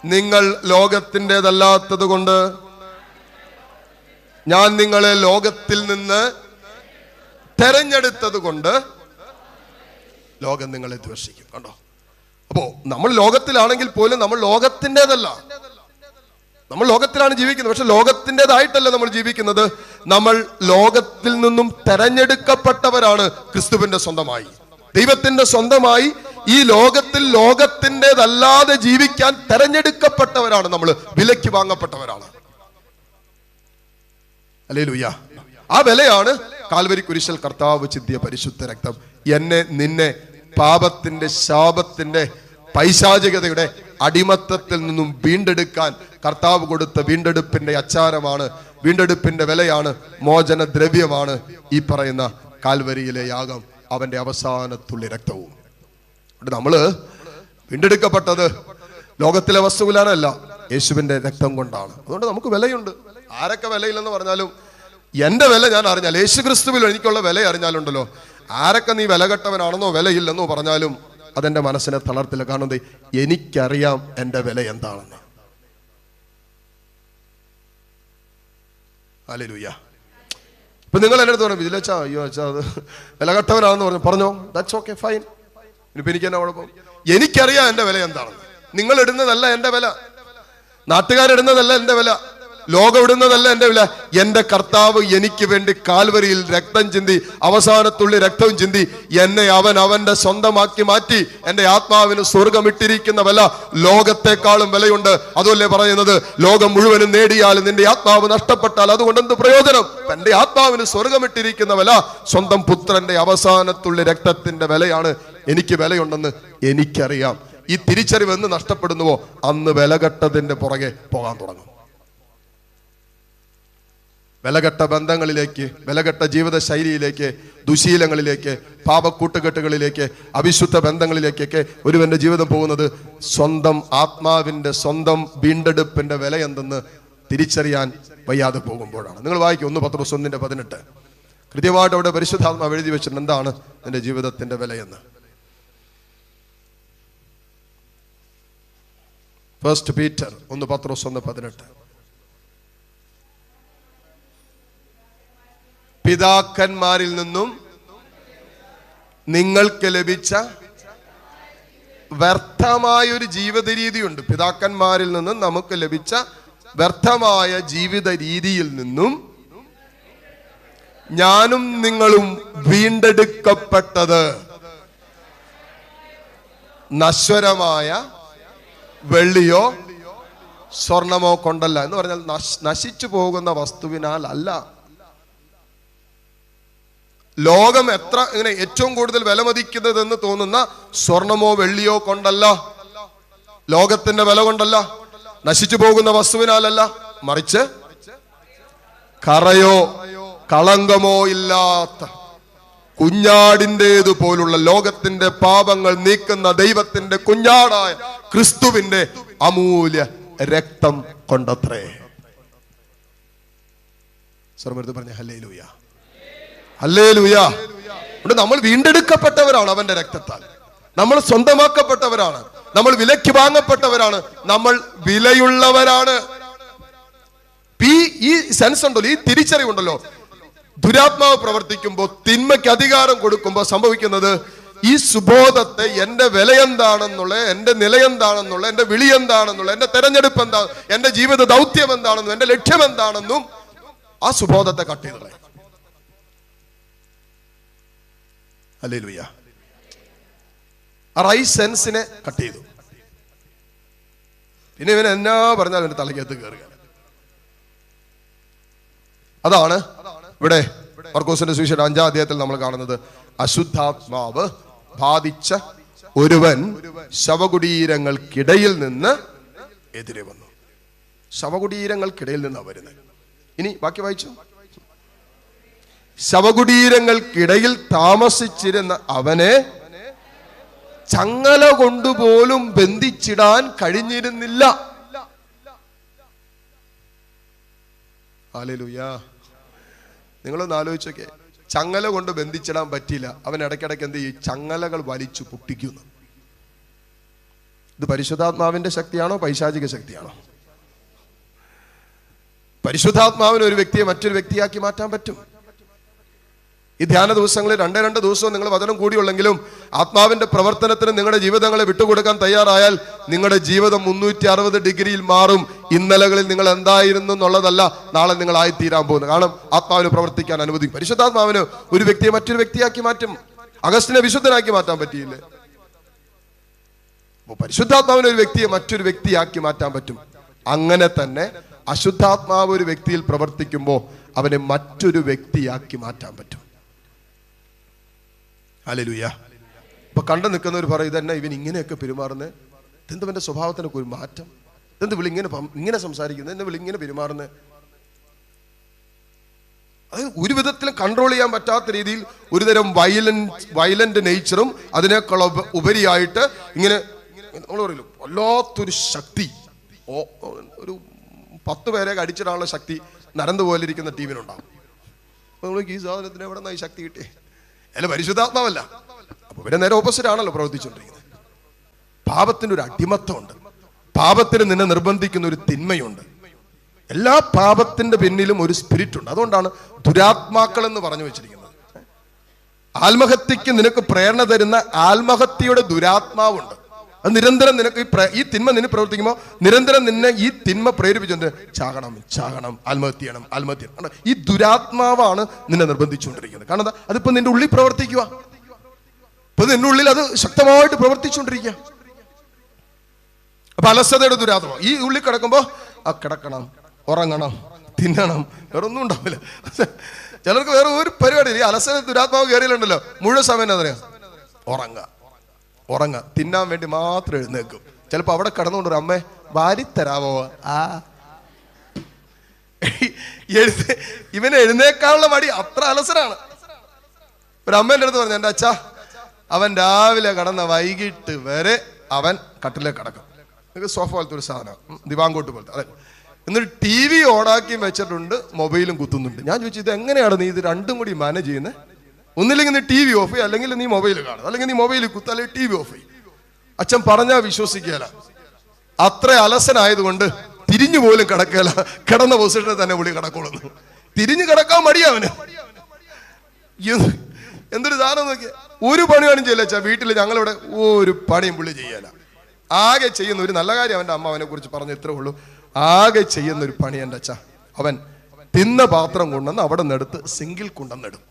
നിങ്ങൾ ലോകത്തിൻ്റെതല്ലാത്തത് കൊണ്ട് ഞാൻ നിങ്ങളെ ലോകത്തിൽ നിന്ന് തെരഞ്ഞെടുത്തത് കൊണ്ട് ലോകം നിങ്ങളെ ദ്വേഷിക്കും. കണ്ടോ? അപ്പോ നമ്മൾ ലോകത്തിലാണെങ്കിൽ പോലും നമ്മൾ ലോകത്തിൻ്റെതല്ല. നമ്മൾ ലോകത്തിലാണ് ജീവിക്കുന്നത്. പക്ഷെ ലോകത്തിൻ്റെതായിട്ടല്ല നമ്മൾ ജീവിക്കുന്നത്. നമ്മൾ ലോകത്തിൽ നിന്നും തെരഞ്ഞെടുക്കപ്പെട്ടവരാണ്. ക്രിസ്തുവിന്റെ സ്വന്തമായി, ദൈവത്തിന്റെ സ്വന്തമായി ഈ ലോകത്തിൽ ലോകത്തിൻ്റെതല്ലാതെ ജീവിക്കാൻ തെരഞ്ഞെടുക്കപ്പെട്ടവരാണ്. നമ്മൾ വിലയ്ക്ക് വാങ്ങപ്പെട്ടവരാണ്. ഹല്ലേലൂയ. ആ വിലയാണ് കാൽവരി കുരിശിൽ കർത്താവ് ചിന്തിയ പരിശുദ്ധ രക്തം. എന്നെ നിന്നെ പാപത്തിന്റെ, ശാപത്തിന്റെ, പൈശാചികതയുടെ അടിമത്തത്തിൽ നിന്നും വീണ്ടെടുക്കാൻ കർത്താവ് കൊടുത്ത വീണ്ടെടുപ്പിന്റെ അച്ചാരമാണ്, വീണ്ടെടുപ്പിന്റെ വിലയാണ്, മോചന ദ്രവ്യമാണ് ഈ പറയുന്ന കാൽവരിയിലെ യാഗം, അവന്റെ അവസാനത്തുള്ളി രക്തവും. നമ്മള് വീണ്ടെടുക്കപ്പെട്ടത് ലോകത്തിലെ വസ്തുവിലാനല്ല, യേശുവിന്റെ രക്തം കൊണ്ടാണ്. അതുകൊണ്ട് നമുക്ക് വിലയുണ്ട്. ആരൊക്കെ വിലയില്ലെന്ന് പറഞ്ഞാലും എന്റെ വില ഞാൻ അറിഞ്ഞാൽ, യേശു ക്രിസ്തുവിൽ എനിക്കുള്ള വില അറിഞ്ഞാലുണ്ടല്ലോ, ആരൊക്കെ നീ വിലകെട്ടവനാണെന്നോ വിലയില്ലെന്നോ പറഞ്ഞാലും അതെന്റെ മനസ്സിനെ തളർത്തില്ല. കാരണം എനിക്കറിയാം എന്റെ വില എന്താണെന്ന്. ഹല്ലേലൂയ. ഇപ്പൊ നിങ്ങൾ എന്റെ അടുത്ത് പറഞ്ഞു, വിജിലച്ചാ അയ്യോ അച്ഛാ അത് വിലകെട്ടവനാണെന്ന് പറഞ്ഞോ, ദാറ്റ്സ് ഓക്കെ, ഫൈൻ. ഇനിയിപ്പോ എനിക്ക് എന്നാ കുഴപ്പം? എനിക്കറിയാം എന്റെ വില എന്താണെന്ന്. നിങ്ങൾ ഇടുന്നതല്ല എന്റെ വില. നാട്ടുകാരിടുന്നതല്ല എന്റെ വില, ലോകം ഇടുന്നതല്ല എന്റെ വില. എന്റെ കർത്താവ് എനിക്ക് വേണ്ടി കാൽവരിയിൽ രക്തം ചിന്തി, അവസാനത്തുള്ളി രക്തവും ചിന്തി എന്നെ അവന്റെ സ്വന്തമാക്കി മാറ്റി. എന്റെ ആത്മാവിന് സ്വർഗമിട്ടിരിക്കുന്ന വില ലോകത്തെക്കാളും വിലയുണ്ട്. അതുമല്ലേ പറയുന്നത്, ലോകം മുഴുവനും നേടിയാലും നിന്റെ ആത്മാവ് നഷ്ടപ്പെട്ടാൽ അതുകൊണ്ട് എന്ത് പ്രയോജനം? എന്റെ ആത്മാവിന് സ്വർഗമിട്ടിരിക്കുന്ന വില സ്വന്തം പുത്രന്റെ അവസാനത്തുള്ളി രക്തത്തിന്റെ വിലയാണ്. എനിക്ക് വിലയുണ്ടെന്ന് എനിക്കറിയാം. ഈ തിരിച്ചറിവ് എന്ന് നഷ്ടപ്പെടുന്നുവോ അന്ന് വിലകെട്ടതിന്റെ പുറകെ പോകാൻ തുടങ്ങും. വിലകെട്ട ബന്ധങ്ങളിലേക്ക്, വിലകെട്ട ജീവിത ശൈലിയിലേക്ക്, ദുശീലങ്ങളിലേക്ക്, പാപക്കൂട്ടുകെട്ടുകളിലേക്ക്, അവിശുദ്ധ ബന്ധങ്ങളിലേക്കൊക്കെ ഒരുവന്റെ ജീവിതം പോകുന്നത് സ്വന്തം ആത്മാവിന്റെ, സ്വന്തം വീണ്ടെടുപ്പിന്റെ വില എന്തെന്ന് തിരിച്ചറിയാൻ വയ്യാതെ പോകുമ്പോഴാണ്. നിങ്ങൾ വായിക്കും 1 പത്രോസ് 1:18. കൃത്യമായിട്ട് അവിടെ പരിശുദ്ധാത്മാവ് എഴുതി വെച്ചിട്ടുണ്ട് എന്താണ് നിന്റെ ജീവിതത്തിന്റെ വിലയെന്ന്. 1 പീറ്റർ 1 പത്രോസ് 1:18. പിതാക്കന്മാരിൽ നിന്നും നിങ്ങൾക്ക് ലഭിച്ച വ്യർത്ഥമായൊരു ജീവിത രീതിയുണ്ട്. പിതാക്കന്മാരിൽ നിന്നും നമുക്ക് ലഭിച്ച വ്യർത്ഥമായ ജീവിത രീതിയിൽ നിന്നും ഞാനും നിങ്ങളും വീണ്ടെടുക്കപ്പെട്ടത് നശ്വരമായ വെള്ളിയോ സ്വർണമോ കൊണ്ടല്ല. എന്ന് പറഞ്ഞാൽ നശിച്ചു പോകുന്ന വസ്തുവിനാൽ അല്ല. ലോകം എത്ര ഇങ്ങനെ ഏറ്റവും കൂടുതൽ വിലമതിക്കുന്നതെന്ന് തോന്നുന്ന സ്വർണമോ വെള്ളിയോ കൊണ്ടല്ല, ലോകത്തിന്റെ വില കൊണ്ടല്ല, നശിച്ചു പോകുന്ന വസ്തുവിനാലല്ല, മറിച്ച് കറയോ കളങ്കമോ ഇല്ലാത്ത കുഞ്ഞാടിൻ്റെതു പോലുള്ള ലോകത്തിന്റെ പാപങ്ങൾ നീക്കുന്ന ദൈവത്തിന്റെ കുഞ്ഞാടായ ക്രിസ്തുവിന്റെ അമൂല്യ രക്തം കൊണ്ടത്രേ. സർവ്വത്ത് പറഞ്ഞ ഹല്ലേലൂയ, ഹല്ലേലൂയ. നമ്മൾ വീണ്ടെടുക്കപ്പെട്ടവരാണ് അവന്റെ രക്തത്താൽ. നമ്മൾ സ്വന്തമാക്കപ്പെട്ടവരാണ്, നമ്മൾ വിലയ്ക്ക് വാങ്ങപ്പെട്ടവരാണ്, നമ്മൾ വിലയുള്ളവരാണ്. ഈ സെൻസ് ഉണ്ടല്ലോ, ഈ തിരിച്ചറിവുണ്ടല്ലോ. ദുരാത്മാവ് പ്രവർത്തിക്കുമ്പോൾ, തിന്മയ്ക്ക് അധികാരം കൊടുക്കുമ്പോൾ സംഭവിക്കുന്നത് ഈ സുബോധത്തെ എന്റെ വില എന്താണെന്നുള്ള, എന്റെ നില എന്താണെന്നുള്ള, എന്റെ വിളി എന്താണെന്നുള്ള, എന്റെ തെരഞ്ഞെടുപ്പ് എന്താണ്, എന്റെ ജീവിത ദൗത്യം എന്താണെന്നും എന്റെ ലക്ഷ്യം എന്താണെന്നും ആ സുബോധത്തെ കട്ട് ചെയ്ത് കളയും. ഹല്ലേലൂയ. ആ റൈറ്റ് സെൻസിനെ കട്ട് ചെയ്തു. പിന്നെ ഇവൻ എന്നാ പറഞ്ഞാൽ എന്റെ തലയ്ക്കകത്ത് കയറുക. അതാണ് ഇവിടെ മർക്കോസിന്റെ സുവിശേഷം 5-ാം അധ്യായത്തിൽ നമ്മൾ കാണുന്നത്. അശുദ്ധാത്മാവ് ബാധിച്ച ഒരുവൻ ശവകുടീരങ്ങൾക്കിടയിൽ നിന്ന് എതിരെ വന്നു. ശവകുടീരങ്ങൾക്കിടയിൽ നിന്നാണ് വരുന്നത്. ഇനി ബാക്കി വായിച്ചു. ശവകുടീരങ്ങൾക്കിടയിൽ താമസിച്ചിരുന്ന അവനെ ചങ്ങല കൊണ്ടുപോലും ബന്ധിച്ചിടാൻ കഴിഞ്ഞിരുന്നില്ല. ഹല്ലേലൂയ. നിങ്ങളൊന്ന് ആലോചിച്ചൊക്കെ, ചങ്ങല കൊണ്ട് ബന്ധിച്ചിടാൻ പറ്റിയില്ല. അവൻ ഇടയ്ക്കിടയ്ക്ക് എന്ത് ചെയ്യും? ചങ്ങലകൾ വലിച്ചു പൊട്ടിക്കുന്നു. ഇത് പരിശുദ്ധാത്മാവിന്റെ ശക്തിയാണോ പൈശാചിക ശക്തിയാണോ? പരിശുദ്ധാത്മാവിന് ഒരു വ്യക്തിയെ മറ്റൊരു വ്യക്തിയാക്കി മാറ്റാൻ പറ്റും. ഈ ധ്യാന ദിവസങ്ങളിൽ 2 ദിവസവും നിങ്ങൾ വചനം കൂടിയുള്ളെങ്കിലും ആത്മാവിന്റെ പ്രവർത്തനത്തിന് നിങ്ങളുടെ ജീവിതങ്ങളെ വിട്ടുകൊടുക്കാൻ തയ്യാറായാൽ നിങ്ങളുടെ ജീവിതം 360 ഡിഗ്രിയിൽ മാറും. ഇന്നലകളിൽ നിങ്ങൾ എന്തായിരുന്നു എന്നുള്ളതല്ല നാളെ നിങ്ങൾ ആയിത്തീരാൻ പോകുന്നത്. കാരണം ആത്മാവിന് പ്രവർത്തിക്കാൻ അനുവദിക്കും. പരിശുദ്ധാത്മാവിന് ഒരു വ്യക്തിയെ മറ്റൊരു വ്യക്തിയാക്കി മാറ്റും. അഗസ്റ്റിനെ വിശുദ്ധനാക്കി മാറ്റാൻ പറ്റിയില്ലേ? പരിശുദ്ധാത്മാവിന് ഒരു വ്യക്തിയെ മറ്റൊരു വ്യക്തിയാക്കി മാറ്റാൻ പറ്റും. അങ്ങനെ തന്നെ അശുദ്ധാത്മാവ് ഒരു വ്യക്തിയിൽ പ്രവർത്തിക്കുമ്പോൾ അവനെ മറ്റൊരു വ്യക്തിയാക്കി മാറ്റാൻ പറ്റും. ഹല്ലേലൂയ. ഇപ്പൊ കണ്ടു നിൽക്കുന്നവർ പറയും, ഇതന്നെ ഇവൻ ഇങ്ങനെയൊക്കെ പെരുമാറുന്നത്, ഇതെന്തവന്റെ സ്വഭാവത്തിനൊക്കെ ഒരു മാറ്റം, ഇതെന്ത് വിളി ഇങ്ങനെ സംസാരിക്കുന്നത്, എന്നെ വിളി ഇങ്ങനെ പെരുമാറുന്നത്. അത് ഒരു വിധത്തിലും കൺട്രോൾ ചെയ്യാൻ പറ്റാത്ത രീതിയിൽ ഒരുതരം വയലന്റ് നേച്ചറും അതിനേക്കാൾ ഉപരിയായിട്ട് ഇങ്ങനെ നമ്മൾ പറയല്ലോ വല്ലാത്തൊരു ശക്തി, ഒരു 10 പേരെ അടിച്ചിടാനുള്ള ശക്തി നരന്ത് പോലെ ഇരിക്കുന്ന ടീമിനുണ്ടാവും. അപ്പൊ നമ്മൾക്ക് ഈ സാധനത്തിന് എവിടെ നിന്നായി ശക്തി കിട്ടിയേ? അല്ല, പരിശുദ്ധാത്മാവല്ല. അപ്പൊ ഇവരെ നേരെ ഓപ്പോസിറ്റ് ആണല്ലോ പ്രവർത്തിച്ചുകൊണ്ടിരിക്കുന്നത്. പാപത്തിന് ഒരു അടിമത്തമുണ്ട്, പാപത്തിന് നിന്നെ നിർബന്ധിക്കുന്ന ഒരു തിന്മയുണ്ട്. എല്ലാ പാപത്തിന്റെ പിന്നിലും ഒരു സ്പിരിറ്റ് ഉണ്ട്. അതുകൊണ്ടാണ് ദുരാത്മാക്കൾ എന്ന് പറഞ്ഞു വെച്ചിരിക്കുന്നത്. ആത്മഹത്യക്ക് നിനക്ക് പ്രേരണ തരുന്ന ആത്മഹത്യയുടെ ദുരാത്മാവുണ്ട്. അത് നിരന്തരം നിനക്ക് ഈ തിന്മ നിന്നെ പ്രവർത്തിക്കുമ്പോൾ നിരന്തരം നിന്നെ ഈ തിന്മ പ്രേരിപ്പിച്ചുകൊണ്ട് ചാകണം, ആത്മഹത്യ ചെയ്യണം. ഈ ദുരാത്മാവാണ് നിന്നെ നിർബന്ധിച്ചുകൊണ്ടിരിക്കുന്നത്. കാരണം അതിപ്പോ നിന്റെ ഉള്ളിൽ പ്രവർത്തിക്കുക. ഇപ്പൊ നിന്റെ ഉള്ളിൽ അത് ശക്തമായിട്ട് പ്രവർത്തിച്ചുകൊണ്ടിരിക്കുക. അപ്പൊ അലസതയുടെ ദുരാത്മാവ് ഈ ഉള്ളിൽ കിടക്കുമ്പോ കിടക്കണം, ഉറങ്ങണം, തിന്നണം, വേറെ ഒന്നും ഉണ്ടാവില്ല. ചിലർക്ക് വേറെ ഒരു പരിപാടി. ഈ അലസത ദുരാത്മാവ് കയറിയിട്ടുണ്ടല്ലോ, മുഴുവൻ സമയം എന്താ പറയാ, ഉറങ്ങ, തിന്നാൻ വേണ്ടി മാത്രം എഴുന്നേക്കും. ചിലപ്പോ അവിടെ കിടന്നുകൊണ്ടൊരു അമ്മേ വാരിത്തരാവോ, ഇവന് എഴുന്നേക്കാനുള്ള മടി, അത്ര അലസനാണ്. ഒരു അമ്മേന്റെ അടുത്ത് പറഞ്ഞു, എൻ്റെ അച്ഛാ അവൻ രാവിലെ കടന്ന വൈകിട്ട് വരെ അവൻ കട്ടിലേക്ക് കിടക്കും. സോഫ പോലത്തെ ഒരു സാധനം, ദിവാങ്കോട്ട് പോലത്തെ. അതെ. എന്നിട്ട് TV ഓണാക്കി വെച്ചിട്ടുണ്ട്, മൊബൈലും കുത്തുന്നുണ്ട്. ഞാൻ ചോദിച്ചു, ഇത് എങ്ങനെയാണ് നീ ഇത് രണ്ടും കൂടി മാനേജ് ചെയ്യുന്നത്? ഒന്നില്ലെങ്കിൽ നീ TV ഓഫ് ചെയ്യും, അല്ലെങ്കിൽ നീ മൊബൈൽ കാണും, അല്ലെങ്കിൽ നീ മൊബൈൽ കുത്ത, അല്ലെങ്കിൽ TV ഓഫ് ചെയ്യും. അച്ഛൻ പറഞ്ഞാൽ വിശ്വസിക്കുകയില്ല. അത്ര അലസനായതുകൊണ്ട് തിരിഞ്ഞു പോലും കിടക്കുകയില്ല. കിടന്ന പൊസിഷനിൽ തന്നെ പുള്ളി കിടക്കുള്ളൂ. തിരിഞ്ഞു കിടക്കാൻ മടിയാവന്. എന്തൊരു സാധനം നോക്കിയ, ഒരു പണിയാനും ചെയ്യില്ല അച്ഛാ. വീട്ടിൽ ഞങ്ങളിവിടെ ഒരു പണിയും പുള്ളി ചെയ്യല. ആകെ ചെയ്യുന്ന ഒരു നല്ല കാര്യം അവൻ്റെ അമ്മ അവനെ കുറിച്ച് പറഞ്ഞ ഇത്രേ ഉള്ളൂ. ആകെ ചെയ്യുന്ന ഒരു പണി എൻ്റെ അച്ഛാ, അവൻ തിന്ന പാത്രം കൊണ്ടുവന്ന് അവിടെ നിന്നെടുത്ത് സിങ്കിൽ കൊണ്ടുവന്നിടും.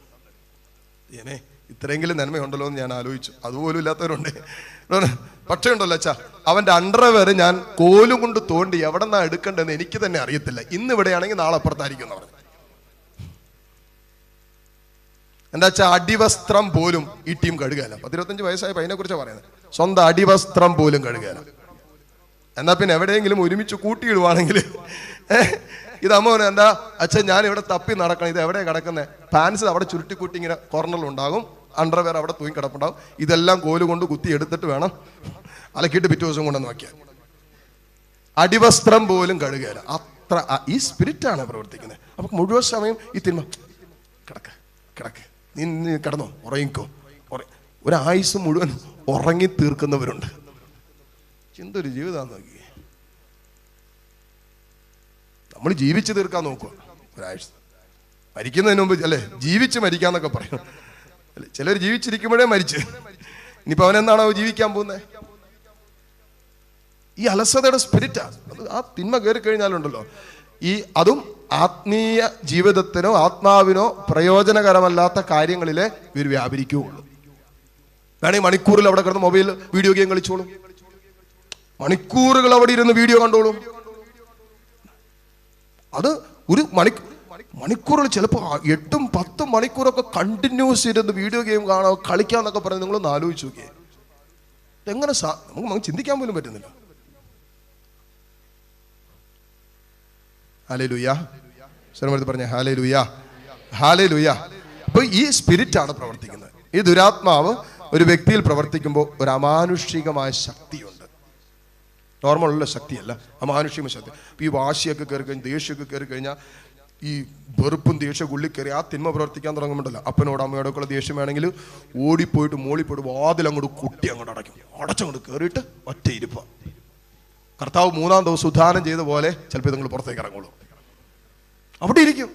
ഏനെ ഇത്രയെങ്കിലും നന്മയുണ്ടല്ലോ എന്ന് ഞാൻ ആലോചിച്ചു. അതുപോലും ഇല്ലാത്തവരുണ്ട്. പക്ഷേ ഉണ്ടല്ലോ അച്ഛാ, അവൻ്റെ അണ്ടർവെയർ ഞാൻ കോലും കൊണ്ട് തോണ്ടി എവിടെ നിന്നാ എടുക്കേണ്ടതെന്ന് എനിക്ക് തന്നെ അറിയത്തില്ല. ഇന്ന് ഇവിടെയാണെങ്കിൽ നാളെ അപ്പുറത്തായിരിക്കും എന്ന് പറഞ്ഞു. എൻ്റെ അച്ഛാ അടിവസ്ത്രം പോലും ഈ ടീം കഴുകുകയല്ല. 15 വയസ്സായപ്പോൾ അതിനെ കുറിച്ചാണ് പറയുന്നത്. സ്വന്തം അടിവസ്ത്രം പോലും കഴുകുകയല്ല. എന്നാ പിന്നെ എവിടെയെങ്കിലും ഒരുമിച്ച് കൂട്ടിയിടുവാണെങ്കിൽ ഇത് അമ്മ പറഞ്ഞു, എന്താ അച്ഛൻ ഞാൻ ഇവിടെ തപ്പി നടക്കണം, ഇത് എവിടെയാണ് കിടക്കുന്നത്? പാൻസ് അവിടെ ചുരുട്ടിക്കൂട്ടി ഇങ്ങനെ കോർണറിലുണ്ടാകും, അണ്ടർവെയർ അവിടെ തൂങ്ങി കിടപ്പുണ്ടാവും. ഇതെല്ലാം കോല് കൊണ്ട് കുത്തി എടുത്തിട്ട് വേണം അലക്കിയിട്ട് പിറ്റേ ദിവസം കൊണ്ടുവന്ന് വയ്ക്കാൻ. അടിവസ്ത്രം പോലും കഴുകുകയല്ല. അത്ര ഈ സ്പിരിറ്റാണ് പ്രവർത്തിക്കുന്നത്. അപ്പൊ മുഴുവൻ സമയം ഈ തിന്മ, കിടക്ക്, നീ കിടന്നോ, ഉറങ്ങിക്കോ. ഒരായുസ് മുഴുവൻ ഉറങ്ങി തീർക്കുന്നവരുണ്ട്. എന്തൊരു ജീവിതം നോക്കി. നമ്മൾ ജീവിച്ചു തീർക്കാൻ നോക്കുക. ഒരാഴ്ച മരിക്കുന്നതിന് മുമ്പ് അല്ലേ ജീവിച്ച് മരിക്കാന്നൊക്കെ പറയും. അല്ലെ, ചിലർ ജീവിച്ചിരിക്കുമ്പോഴേ മരിച്ച്. ഇനിയിപ്പോ അവനെന്താണോ ജീവിക്കാൻ പോകുന്നത്? ഈ അലസതയുടെ സ്പിരിറ്റാണ് അത്. ആ തിന്മ കയറി കഴിഞ്ഞാലുണ്ടല്ലോ, അതും ആത്മീയ ജീവിതത്തിനോ ആത്മാവിനോ പ്രയോജനകരമല്ലാത്ത കാര്യങ്ങളിലെ ഇവർ വ്യാപരിക്കുകയുള്ളൂ. വേണമെങ്കിൽ മണിക്കൂറിൽ അവിടെ കിടന്ന് മൊബൈൽ വീഡിയോ ഗെയിം കളിച്ചോളും. മണിക്കൂറുകൾ അവിടെ ഇരുന്ന് വീഡിയോ കണ്ടോളും. അത് ഒരു മണിക്കൂറുകൾ, ചിലപ്പോൾ 8-10 മണിക്കൂറൊക്കെ കണ്ടിന്യൂസ് ഇരുന്ന് വീഡിയോ ഗെയിം കാണാം, കളിക്കാന്നൊക്കെ പറഞ്ഞ് നിങ്ങളൊന്ന് ആലോചിച്ച് നോക്കിയേ. എങ്ങനെ നമുക്ക് ചിന്തിക്കാൻ പോലും പറ്റുന്നില്ല. ഹല്ലേലൂയ. സ്വരമെടുത്ത് പറഞ്ഞ ഹല്ലേലൂയ, ഹല്ലേലൂയ. അപ്പൊ ഈ സ്പിരിറ്റാണ് പ്രവർത്തിക്കുന്നത്. ഈ ദുരാത്മാവ് ഒരു വ്യക്തിയിൽ പ്രവർത്തിക്കുമ്പോൾ ഒരു അമാനുഷികമായ ശക്തിയുണ്ട്. നോർമലുള്ള ശക്തിയല്ല, അമാനുഷിക ശക്തി. ഈ വാശിയൊക്കെ കയറി കഴിഞ്ഞാൽ, ദേഷ്യമൊക്കെ കയറി കഴിഞ്ഞാൽ, ഈ വെറുപ്പും ദേഷ്യം ഉള്ളിൽ കയറി ആ തിന്മ പ്രവർത്തിക്കാൻ തുടങ്ങുമ്പോണ്ടല്ലോ, അപ്പനോട് അമ്മയോടൊക്കെ ഉള്ള ദേഷ്യം വേണമെങ്കിൽ ഓടിപ്പോയിട്ട് മോളിപ്പോയിട്ട് വാതിൽ അങ്ങോട്ട് കുട്ടി അങ്ങോട്ട് അടച്ചങ്ങോട്ട് കയറിയിട്ട് ഒറ്റ ഇരിപ്പ. കർത്താവ് 3-ാം ദിവസം ഉദ്ധാനം ചെയ്ത പോലെ ചിലപ്പോൾ നിങ്ങൾ പുറത്തേക്ക് ഇറങ്ങുള്ളൂ. അവിടെ ഇരിക്കും.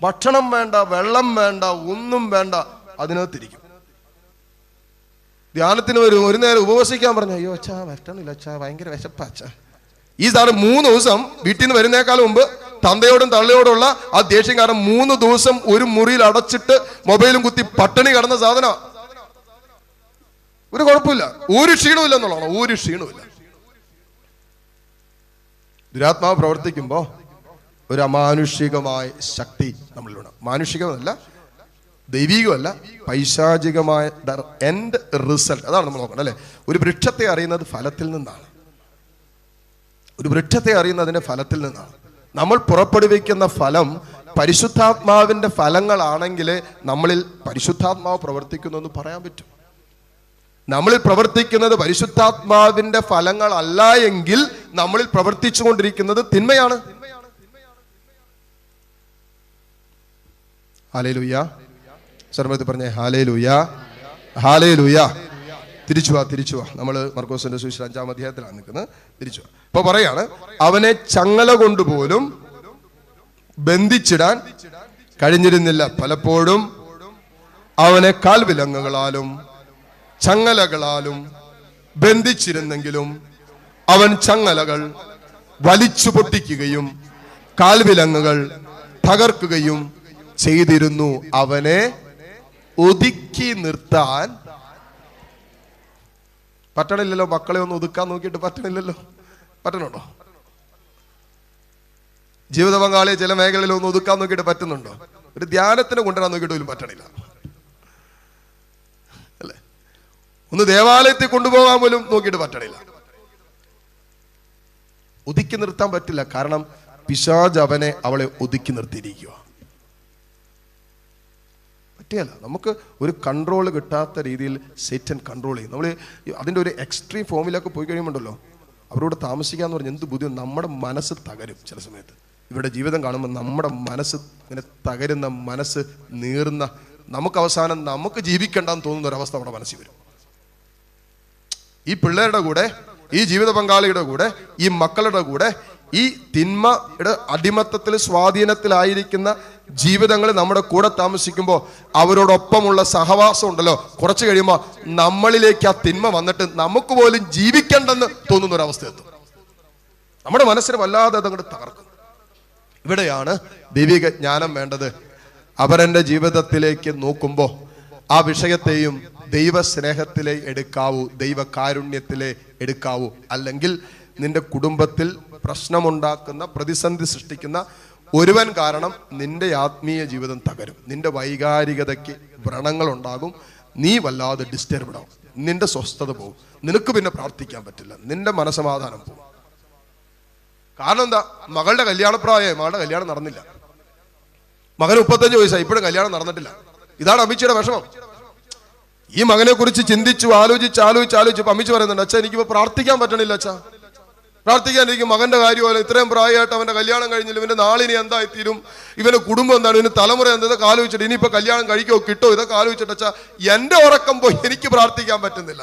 ഭക്ഷണം വേണ്ട, വെള്ളം വേണ്ട, ഒന്നും വേണ്ട, അതിനകത്തിരിക്കും. ധ്യാനത്തിന് വരും. ഒരു നേരം ഉപവസിക്കാൻ പറഞ്ഞു, അയ്യോ അച്ഛാ വരട്ടണില്ല അച്ഛാ, ഭയങ്കര വിശപ്പാ അച്ഛാ. ഈ സാധനം 3 ദിവസം വീട്ടിൽ നിന്ന് വരുന്നേക്കാളും മുമ്പ് തന്തയോടും തള്ളയോടുള്ള ആ ദേഷ്യം കാരണം 3 ദിവസം ഒരു മുറിയിൽ അടച്ചിട്ട് മൊബൈലും കുത്തി പട്ടിണി കിടന്ന സാധനം. ഒരു കുഴപ്പമില്ല, ഒരു ക്ഷീണമില്ല എന്നുള്ളതാണ്, ഒരു ക്ഷീണമില്ല. ദുരാത്മാവ് പ്രവർത്തിക്കുമ്പോ ഒരു അമാനുഷികമായ ശക്തി നമ്മളിലുണ്ട്. മാനുഷികമല്ല, ദൈവികമല്ല, പൈശാചികമായ എൻഡ് റിസൾട്ട്. അതാണ് നമ്മൾ നോക്കണം അല്ലെ. ഒരു വൃക്ഷത്തെ അറിയുന്നത് ഫലത്തിൽ നിന്നാണ്. ഒരു വൃക്ഷത്തെ അറിയുന്നതിന്റെ ഫലത്തിൽ നിന്നാണ്. നമ്മൾ പുറപ്പെടുവിക്കുന്ന ഫലം പരിശുദ്ധാത്മാവിന്റെ ഫലങ്ങളാണെങ്കിലേ നമ്മളിൽ പരിശുദ്ധാത്മാവ് പ്രവർത്തിക്കുന്നു എന്ന് പറയാൻ പറ്റും. നമ്മളിൽ പ്രവർത്തിക്കുന്നത് പരിശുദ്ധാത്മാവിന്റെ ഫലങ്ങളല്ല എങ്കിൽ നമ്മളിൽ പ്രവർത്തിച്ചു കൊണ്ടിരിക്കുന്നത് തിന്മയാണ്. ഹല്ലേലൂയ. സർവ്വത്തിൽ പറഞ്ഞേ ഹല്ലേലൂയ, ഹല്ലേലൂയ. തിരിച്ചു വാ. നമ്മൾ മർക്കോസിന്റെ സുവിശേഷം 5-ാം അധ്യായത്തിലാണ് നിൽക്കുന്നത്. തിരിച്ചു വാ. ഇപ്പൊ പറയാണ്, അവനെ ചങ്ങല കൊണ്ടുപോലും ബന്ധിച്ചിടാൻ കഴിഞ്ഞിരുന്നില്ല. പലപ്പോഴും അവനെ കാൽവിലങ്ങുകളാലും ചങ്ങലകളാലും ബന്ധിച്ചിരുന്നെങ്കിലും അവൻ ചങ്ങലകൾ വലിച്ചു പൊട്ടിക്കുകയും കാൽവിലങ്ങുകൾ തകർക്കുകയും ചെയ്തിരുന്നു. അവനെ ഒതുക്കി നിർത്താൻ പറ്റണില്ലല്ലോ. മക്കളെ ഒന്ന് ഒതുക്കാൻ നോക്കിയിട്ട് പറ്റണില്ലല്ലോ. പറ്റണുണ്ടോ? ജീവിത പങ്കാളിയെ ചില മേഖലയിൽ ഒന്ന് ഒതുക്കാൻ നോക്കിയിട്ട് പറ്റുന്നുണ്ടോ? ഒരു ധ്യാനത്തിന് കൊണ്ടുവരാൻ നോക്കിയിട്ട് പോലും പറ്റണില്ല അല്ലേ? ഒന്ന് ദേവാലയത്തിൽ കൊണ്ടുപോകാൻ പോലും നോക്കിയിട്ട് പറ്റണില്ല. ഒതുക്കി നിർത്താൻ പറ്റില്ല. കാരണം പിശാച് അവളെ ഒതുക്കി നിർത്തിയിരിക്കുക. പറ്റിയല്ല. നമുക്ക് ഒരു കൺട്രോൾ കിട്ടാത്ത രീതിയിൽ സൈറ്റൻ കൺട്രോൾ ചെയ്യും. നമ്മൾ അതിൻ്റെ ഒരു എക്സ്ട്രീം ഫോമിലൊക്കെ പോയി കഴിയുമ്പോണ്ടല്ലോ, അവരോട് താമസിക്കാന്ന് പറഞ്ഞാൽ എന്ത് ബുദ്ധിമുട്ട്. നമ്മുടെ മനസ്സ് തകരും. ചില സമയത്ത് ഇവരുടെ ജീവിതം കാണുമ്പോൾ നമ്മുടെ മനസ്സ് ഇങ്ങനെ തകരുന്ന, മനസ്സ് നീറുന്ന, നമുക്ക് അവസാനം നമുക്ക് ജീവിക്കണ്ടെന്ന് തോന്നുന്ന ഒരവസ്ഥ നമ്മുടെ മനസ്സിൽ വരും. ഈ പിള്ളേരുടെ കൂടെ, ഈ ജീവിത പങ്കാളിയുടെ കൂടെ, ഈ മക്കളുടെ കൂടെ ഈ തിന്മയുടെ അടിമത്തത്തിൽ സ്വാധീനത്തിലായിരിക്കുന്ന ജീവിതങ്ങൾ നമ്മുടെ കൂടെ താമസിക്കുമ്പോൾ അവരോടൊപ്പമുള്ള സഹവാസം ഉണ്ടല്ലോ, കുറച്ച് കഴിയുമ്പോൾ നമ്മളിലേക്ക് ആ തിന്മ വന്നിട്ട് നമുക്ക് പോലും ജീവിക്കണ്ടെന്ന് തോന്നുന്ന ഒരവസ്ഥ എത്തും. നമ്മുടെ മനസ്സിന് വല്ലാതെ അതങ്ങോട്ട് തകർക്കും. ഇവിടെയാണ് ദൈവിക ജ്ഞാനം വേണ്ടത്. അവരെൻ്റെ ജീവിതത്തിലേക്ക് നോക്കുമ്പോൾ ആ വിഷയത്തെയും ദൈവസ്നേഹത്തിലെ എടുക്കാവൂ, ദൈവകാരുണ്യത്തിലെ എടുക്കാവൂ. അല്ലെങ്കിൽ നിന്റെ കുടുംബത്തിൽ പ്രശ്നമുണ്ടാക്കുന്ന, പ്രതിസന്ധി സൃഷ്ടിക്കുന്ന ഒരുവൻ കാരണം നിന്റെ ആത്മീയ ജീവിതം തകരും. നിന്റെ വൈകാരികതയ്ക്ക് വ്രണങ്ങളുണ്ടാകും. നീ വല്ലാതെ ഡിസ്റ്റർബ്ഡ് ആവും. നിന്റെ സ്വസ്ഥത പോകും. നിനക്ക് പിന്നെ പ്രാർത്ഥിക്കാൻ പറ്റില്ല. നിന്റെ മനസമാധാനം പോകും. കാരണം എന്താ? മകളുടെ കല്യാണപ്രായം, മകളുടെ കല്യാണം നടന്നില്ല. മകന് 35 വയസ്സായി, ഇപ്പോഴും കല്യാണം നടന്നിട്ടില്ല. ഇതാണ് അമ്മച്ചിയുടെ വിഷമം. ഈ മകനെ കുറിച്ച് ചിന്തിച്ചു ആലോചിച്ച് അമ്മച്ചി പറയുന്നുണ്ട്, അച്ഛാ എനിക്കിപ്പോ പ്രാർത്ഥിക്കാൻ പറ്റണില്ല. അച്ഛാ പ്രാർത്ഥിക്കാൻ എനിക്ക് മകന്റെ കാര്യമല്ല. ഇത്രയും പ്രായമായിട്ട് അവന്റെ കല്യാണം കഴിഞ്ഞില്ല. ഇവന്റെ നാളിനി എന്തായിത്തീരും, ഇവന്റെ കുടുംബം എന്താണ്, ഇവന് തലമുറ എന്താ, ഇതൊക്കെ ആലോചിച്ചിട്ട് ഇനിയിപ്പോ കല്യാണം കഴിക്കോ കിട്ടോ, ഇതൊക്കെ ആലോചിച്ചിട്ട് അച്ഛാ എന്റെ ഉറക്കം പോയി എനിക്ക് പ്രാർത്ഥിക്കാൻ പറ്റുന്നില്ല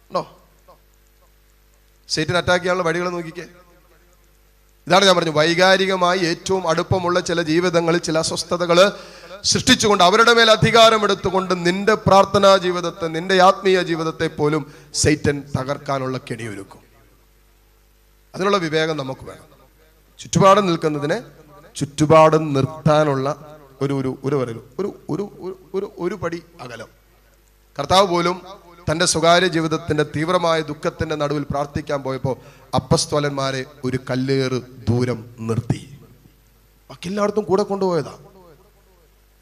എന്നോ. സൈറ്റൻ അറ്റാക്ക് ചെയ്യാനുള്ള വഴികൾ നോക്കിക്കേ. ഇതാണ് ഞാൻ പറഞ്ഞു, വൈകാരികമായി ഏറ്റവും അടുപ്പമുള്ള ചില ജീവിതങ്ങളിൽ ചില അസ്വസ്ഥതകൾ സൃഷ്ടിച്ചുകൊണ്ട് അവരുടെ മേൽ അധികാരം എടുത്തുകൊണ്ട് നിന്റെ പ്രാർത്ഥനാ ജീവിതത്തെ, നിന്റെ ആത്മീയ ജീവിതത്തെ പോലും സൈറ്റൻ തകർക്കാനുള്ള കെണിയൊരുക്കും. അതിനുള്ള വിവേകം നമുക്ക് വേണം. ചുറ്റുപാടും നിൽക്കുന്നതിനെ ചുറ്റുപാടും നിർത്താനുള്ള ഒരു പടി അകലം. കർത്താവ് പോലും തൻ്റെ സ്വകാര്യ ജീവിതത്തിന്റെ തീവ്രമായ ദുഃഖത്തിന്റെ നടുവിൽ പ്രാർത്ഥിക്കാൻ പോയപ്പോൾ അപ്പസ്തോലന്മാരെ ഒരു കല്ലേറ് ദൂരം നിർത്തി. ബാക്കി എല്ലായിടത്തും കൂടെ കൊണ്ടുപോയതാ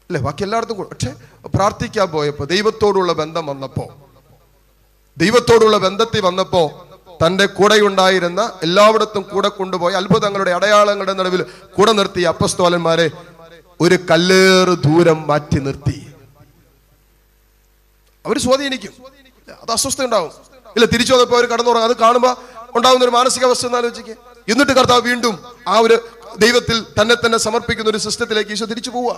അല്ലെ? ബാക്കി എല്ലായിടത്തും കൂടെ. പക്ഷെ പ്രാർത്ഥിക്കാൻ പോയപ്പോൾ ദൈവത്തോടുള്ള ബന്ധം വന്നപ്പോ, ദൈവത്തോടുള്ള ബന്ധത്തിൽ വന്നപ്പോ തൻ്റെ കൂടെയുണ്ടായിരുന്ന എല്ലായിടത്തും കൂടെ കൊണ്ടുപോയി അത്ഭുതങ്ങളുടെ അടയാളങ്ങളുടെ നടുവിൽ കൂടെ നിർത്തി അപ്പസ്തോലന്മാരെ ഒരു കല്ലേറ് ദൂരം മാറ്റി നിർത്തി. അവർ സ്വാധീനിക്കും. അത് അസ്വസ്ഥ ഉണ്ടാവും. ഇല്ല, തിരിച്ചു വന്നപ്പോൾ അവർ കടന്നുറങ്ങും. അത് കാണുമ്പോൾ ഉണ്ടാകുന്ന ഒരു മാനസികാവസ്ഥ എന്ന് ആലോചിക്കുക. എന്നിട്ട് കർത്താവ് വീണ്ടും ആ ഒരു ദൈവത്തിൽ തന്നെ സമർപ്പിക്കുന്ന ഒരു സിസ്റ്റത്തിലേക്ക് ഈശോ തിരിച്ചു പോവുക.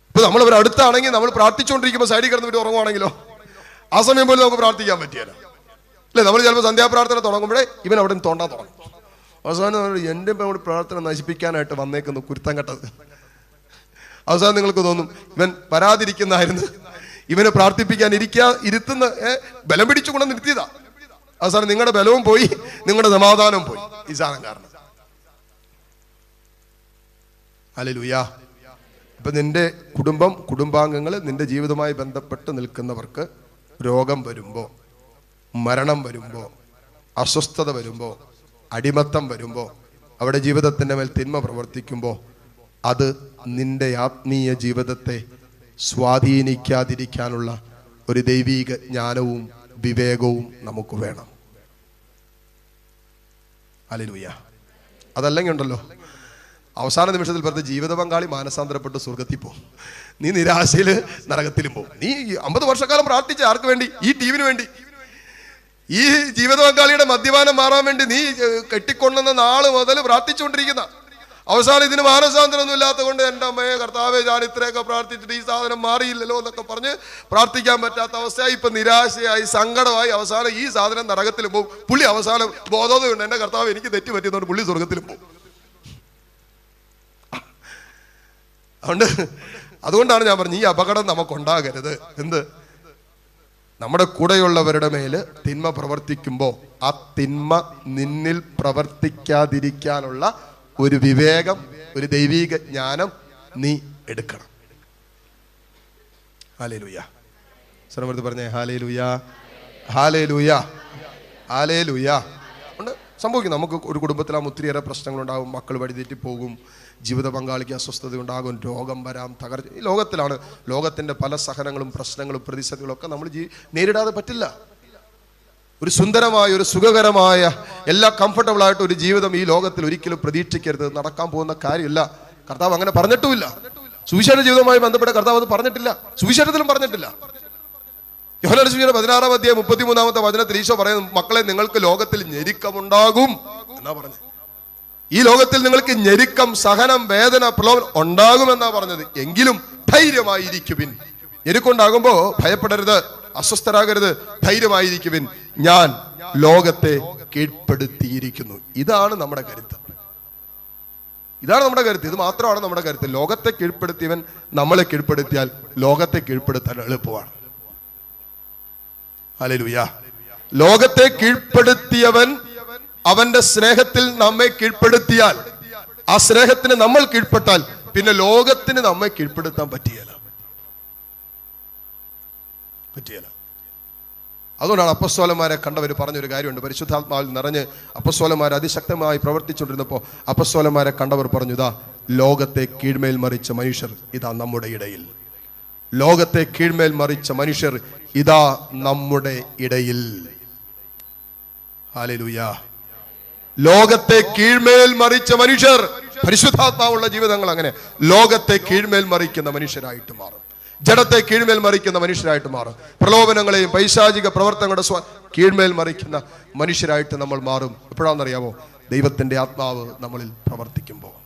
ഇപ്പൊ നമ്മൾ അവർ അടുത്താണെങ്കിൽ നമ്മൾ പ്രാർത്ഥിച്ചുകൊണ്ടിരിക്കുമ്പോൾ സൈഡിൽ കിടന്ന് വിട്ട് ഉറങ്ങുവാണെങ്കിലോ ആ സമയം പോലും നമുക്ക് പ്രാർത്ഥിക്കാൻ പറ്റിയല്ല അല്ലെ? നമ്മൾ ചിലപ്പോൾ സന്ധ്യാപ്രാർത്ഥന തുടങ്ങുമ്പോഴേ ഇവൻ അവിടെ നിന്ന് തോണ്ടാൻ തുടങ്ങും. അവസാനം എൻ്റെ പ്രാർത്ഥന നശിപ്പിക്കാനായിട്ട് വന്നേക്കുന്നു കുരുത്തം കെട്ടത്. അവസാനം നിങ്ങൾക്ക് തോന്നും ഇവൻ വരാതിരിക്കുന്നതായിരുന്നു, ഇവനെ പ്രാർത്ഥിപ്പിക്കാൻ ഇരുത്തുന്ന ബലം പിടിച്ചുകൊണ്ട് നിർത്തിയതാ. അവസാനം നിങ്ങളുടെ ബലവും പോയി, നിങ്ങളുടെ സമാധാനവും പോയി ഈ സാധനം കാരണം. ഹല്ലേലൂയ. ഇപ്പൊ നിന്റെ കുടുംബാംഗങ്ങൾ, നിന്റെ ജീവിതവുമായി ബന്ധപ്പെട്ട് നിൽക്കുന്നവർക്ക് രോഗം വരുമ്പോ, മരണം വരുമ്പോ, അസ്വസ്ഥത വരുമ്പോ, അടിമത്തം വരുമ്പോ, അവിടെ ജീവിതത്തിന്റെ മേൽ തിന്മ പ്രവർത്തിക്കുമ്പോ അത് നിന്റെ ആത്മീയ ജീവിതത്തെ സ്വാധീനിക്കാതിരിക്കാനുള്ള ഒരു ദൈവീക ജ്ഞാനവും വിവേകവും നമുക്ക് വേണം. ഹല്ലേലൂയ. അതല്ലെങ്കിൽ ഉണ്ടല്ലോ അവസാന നിമിഷത്തിൽ പറഞ്ഞ ജീവിത പങ്കാളി മാനസാന്തരപ്പെട്ട് സ്വർഗത്തിൽ പോകും, നീ നിരാശയിൽ നരകത്തിലും പോകും. നീ 50 വർഷക്കാലം പ്രാർത്ഥിച്ച ആർക്ക് വേണ്ടി? ഈ ടീമിന് വേണ്ടി. ഈ ജീവിത പങ്കാളിയുടെ മദ്യപാനം മാറാൻ വേണ്ടി നീ കെട്ടിക്കൊണ്ടുവന്ന നാള് മുതൽ പ്രാർത്ഥിച്ചുകൊണ്ടിരിക്കുന്ന, അവസാനം ഇതിന് മാനസാന്തരമൊന്നും ഇല്ലാത്ത കൊണ്ട് എൻ്റെ അമ്മയെ കർത്താവെ ഞാൻ ഇത്രയൊക്കെ പ്രാർത്ഥിച്ചിട്ട് ഈ സാധനം മാറിയില്ലല്ലോ എന്നൊക്കെ പറഞ്ഞ് പ്രാർത്ഥിക്കാൻ പറ്റാത്ത അവസ്ഥയായി, ഇപ്പൊ നിരാശയായി, സങ്കടമായി, അവസാനം ഈ സാധനം നരകത്തിലും പോകും. പുള്ളി അവസാനം ബോധോദയുണ്ട്, എൻ്റെ കർത്താവ് എനിക്ക് തെറ്റ് പറ്റിയെന്നുകൊണ്ട് പുള്ളി സ്വർഗത്തിലും പോകും. അതുകൊണ്ടാണ് ഞാൻ പറഞ്ഞത് ഈ അപകടം നമുക്കുണ്ടാകരുത്. എന്ത് നമ്മുടെ കൂടെയുള്ളവരുടെ മേല് തിന്മ പ്രവർത്തിക്കുമ്പോൾ ആ തിന്മ നിന്നിൽ പ്രവർത്തിക്കാതിരിക്കാനുള്ള ഒരു വിവേകം, ഒരു ദൈവീക ജ്ഞാനം നീ എടുക്കണം. ഹല്ലേലൂയ. സർവ്വത്ത് പറഞ്ഞേ ഹല്ലേലൂയ, ഹല്ലേലൂയ, ഹല്ലേലൂയ. ഉണ്ട്, സംഭവിക്കും. നമുക്ക് ഒരു കുടുംബത്തിലാകുമ്പോൾ ഒത്തിരിയേറെ പ്രശ്നങ്ങളുണ്ടാകും. മക്കൾ വഴിതെറ്റി പോകും, ജീവിത പങ്കാളിക്ക് അസ്വസ്ഥത ഉണ്ടാകും, രോഗം വരാം, തകർച്ച. ഈ ലോകത്തിലാണ്. ലോകത്തിൻ്റെ പല സഹനങ്ങളും പ്രശ്നങ്ങളും പ്രതിസന്ധികളും ഒക്കെ നമ്മൾ നേരിടാതെ പറ്റില്ല. ഒരു സുന്ദരമായ, ഒരു സുഖകരമായ, എല്ലാ കംഫർട്ടബിൾ ആയിട്ട് ഒരു ജീവിതം ഈ ലോകത്തിൽ ഒരിക്കലും പ്രതീക്ഷിക്കരുത്. നടക്കാൻ പോകുന്ന കാര്യമില്ല. കർത്താവ് അങ്ങനെ പറഞ്ഞിട്ടുമില്ല. സുവിശേഷ ജീവിതവുമായി ബന്ധപ്പെട്ട കർത്താവ് അത് പറഞ്ഞിട്ടില്ല, സുവിശേഷത്തിലും പറഞ്ഞിട്ടില്ല. യോഹന്നാന്റെ സുവിശേഷം 16-ാം അധ്യായം 33-ാമത്തെ വചനത്തിൽ ഈശോ പറയുന്നു, മക്കളെ, നിങ്ങൾക്ക് ലോകത്തിൽ ഞെരുക്കമുണ്ടാകും എന്നാ പറഞ്ഞത്. ഈ ലോകത്തിൽ നിങ്ങൾക്ക് ഞെരുക്കം, സഹനം, വേദന, പ്രലോഭനം ഉണ്ടാകുമെന്നാ പറഞ്ഞത്. എങ്കിലും ധൈര്യമായിരിക്കുവിൻ. ഞെരുക്കുണ്ടാകുമ്പോ ഭയപ്പെടരുത്, അസ്വസ്ഥരാകരുത്, ധൈര്യമായിരിക്കുവിൻ. ഞാൻ ലോകത്തെ കീഴ്പ്പെടുത്തിയിരിക്കുന്നു. ഇതാണ് നമ്മുടെ കരുത്ത്. ഇതാണ് നമ്മുടെ കരുത്ത്. ഇത് മാത്രമാണ് നമ്മുടെ കരുത്ത്. ലോകത്തെ കീഴ്പ്പെടുത്തിയവൻ നമ്മളെ കീഴ്പ്പെടുത്തിയാൽ ലോകത്തെ കീഴ്പ്പെടുത്താൻ എളുപ്പമാണ്. ഹല്ലേലൂയ. ലോകത്തെ കീഴ്പ്പെടുത്തിയവൻ അവന്റെ സ്നേഹത്തിൽ നമ്മെ കീഴ്പ്പെടുത്തിയാൽ, ആ സ്നേഹത്തിന് നമ്മൾ കീഴ്പ്പെട്ടാൽ പിന്നെ ലോകത്തിന് നമ്മെ കീഴ്പ്പെടുത്താൻ പറ്റിയല്ല. അതുകൊണ്ടാണ് അപ്പസ്തോലന്മാരെ കണ്ടവർ പറഞ്ഞൊരു കാര്യമുണ്ട്. പരിശുദ്ധാത്മാവിൽ നിറഞ്ഞ് അപ്പസ്തോലന്മാർ അതിശക്തമായി പ്രവർത്തിച്ചുകൊണ്ടിരുന്നപ്പോൾ അപ്പസ്തോലന്മാരെ കണ്ടവർ പറഞ്ഞു, ഇതാ ലോകത്തെ കീഴ്മേൽ മറിച്ച മനുഷ്യർ ഇതാ നമ്മുടെ ഇടയിൽ. ലോകത്തെ കീഴ്മേൽ മറിച്ച മനുഷ്യർ ഇതാ നമ്മുടെ ഇടയിൽ. ഹല്ലേലൂയ. ലോകത്തെ കീഴ്മേൽ മറിച്ച മനുഷ്യർ, പരിശുദ്ധാത്മാവുള്ള ജീവിതങ്ങൾ അങ്ങനെ ലോകത്തെ കീഴ്മേൽ മറിക്കുന്ന മനുഷ്യരായിട്ട് മാറും. ജഡത്തെ കീഴ്മേൽ മറിക്കുന്ന മനുഷ്യരായിട്ട് മാറും. പ്രലോഭനങ്ങളെയും പൈശാചിക പ്രവർത്തനങ്ങളുടെ കീഴ്മേൽ മറിക്കുന്ന മനുഷ്യരായിട്ട് നമ്മൾ മാറും. എപ്പോഴാണെന്നറിയാമോ? ദൈവത്തിന്റെ ആത്മാവ് നമ്മളിൽ പ്രവർത്തിക്കുമ്പോൾ.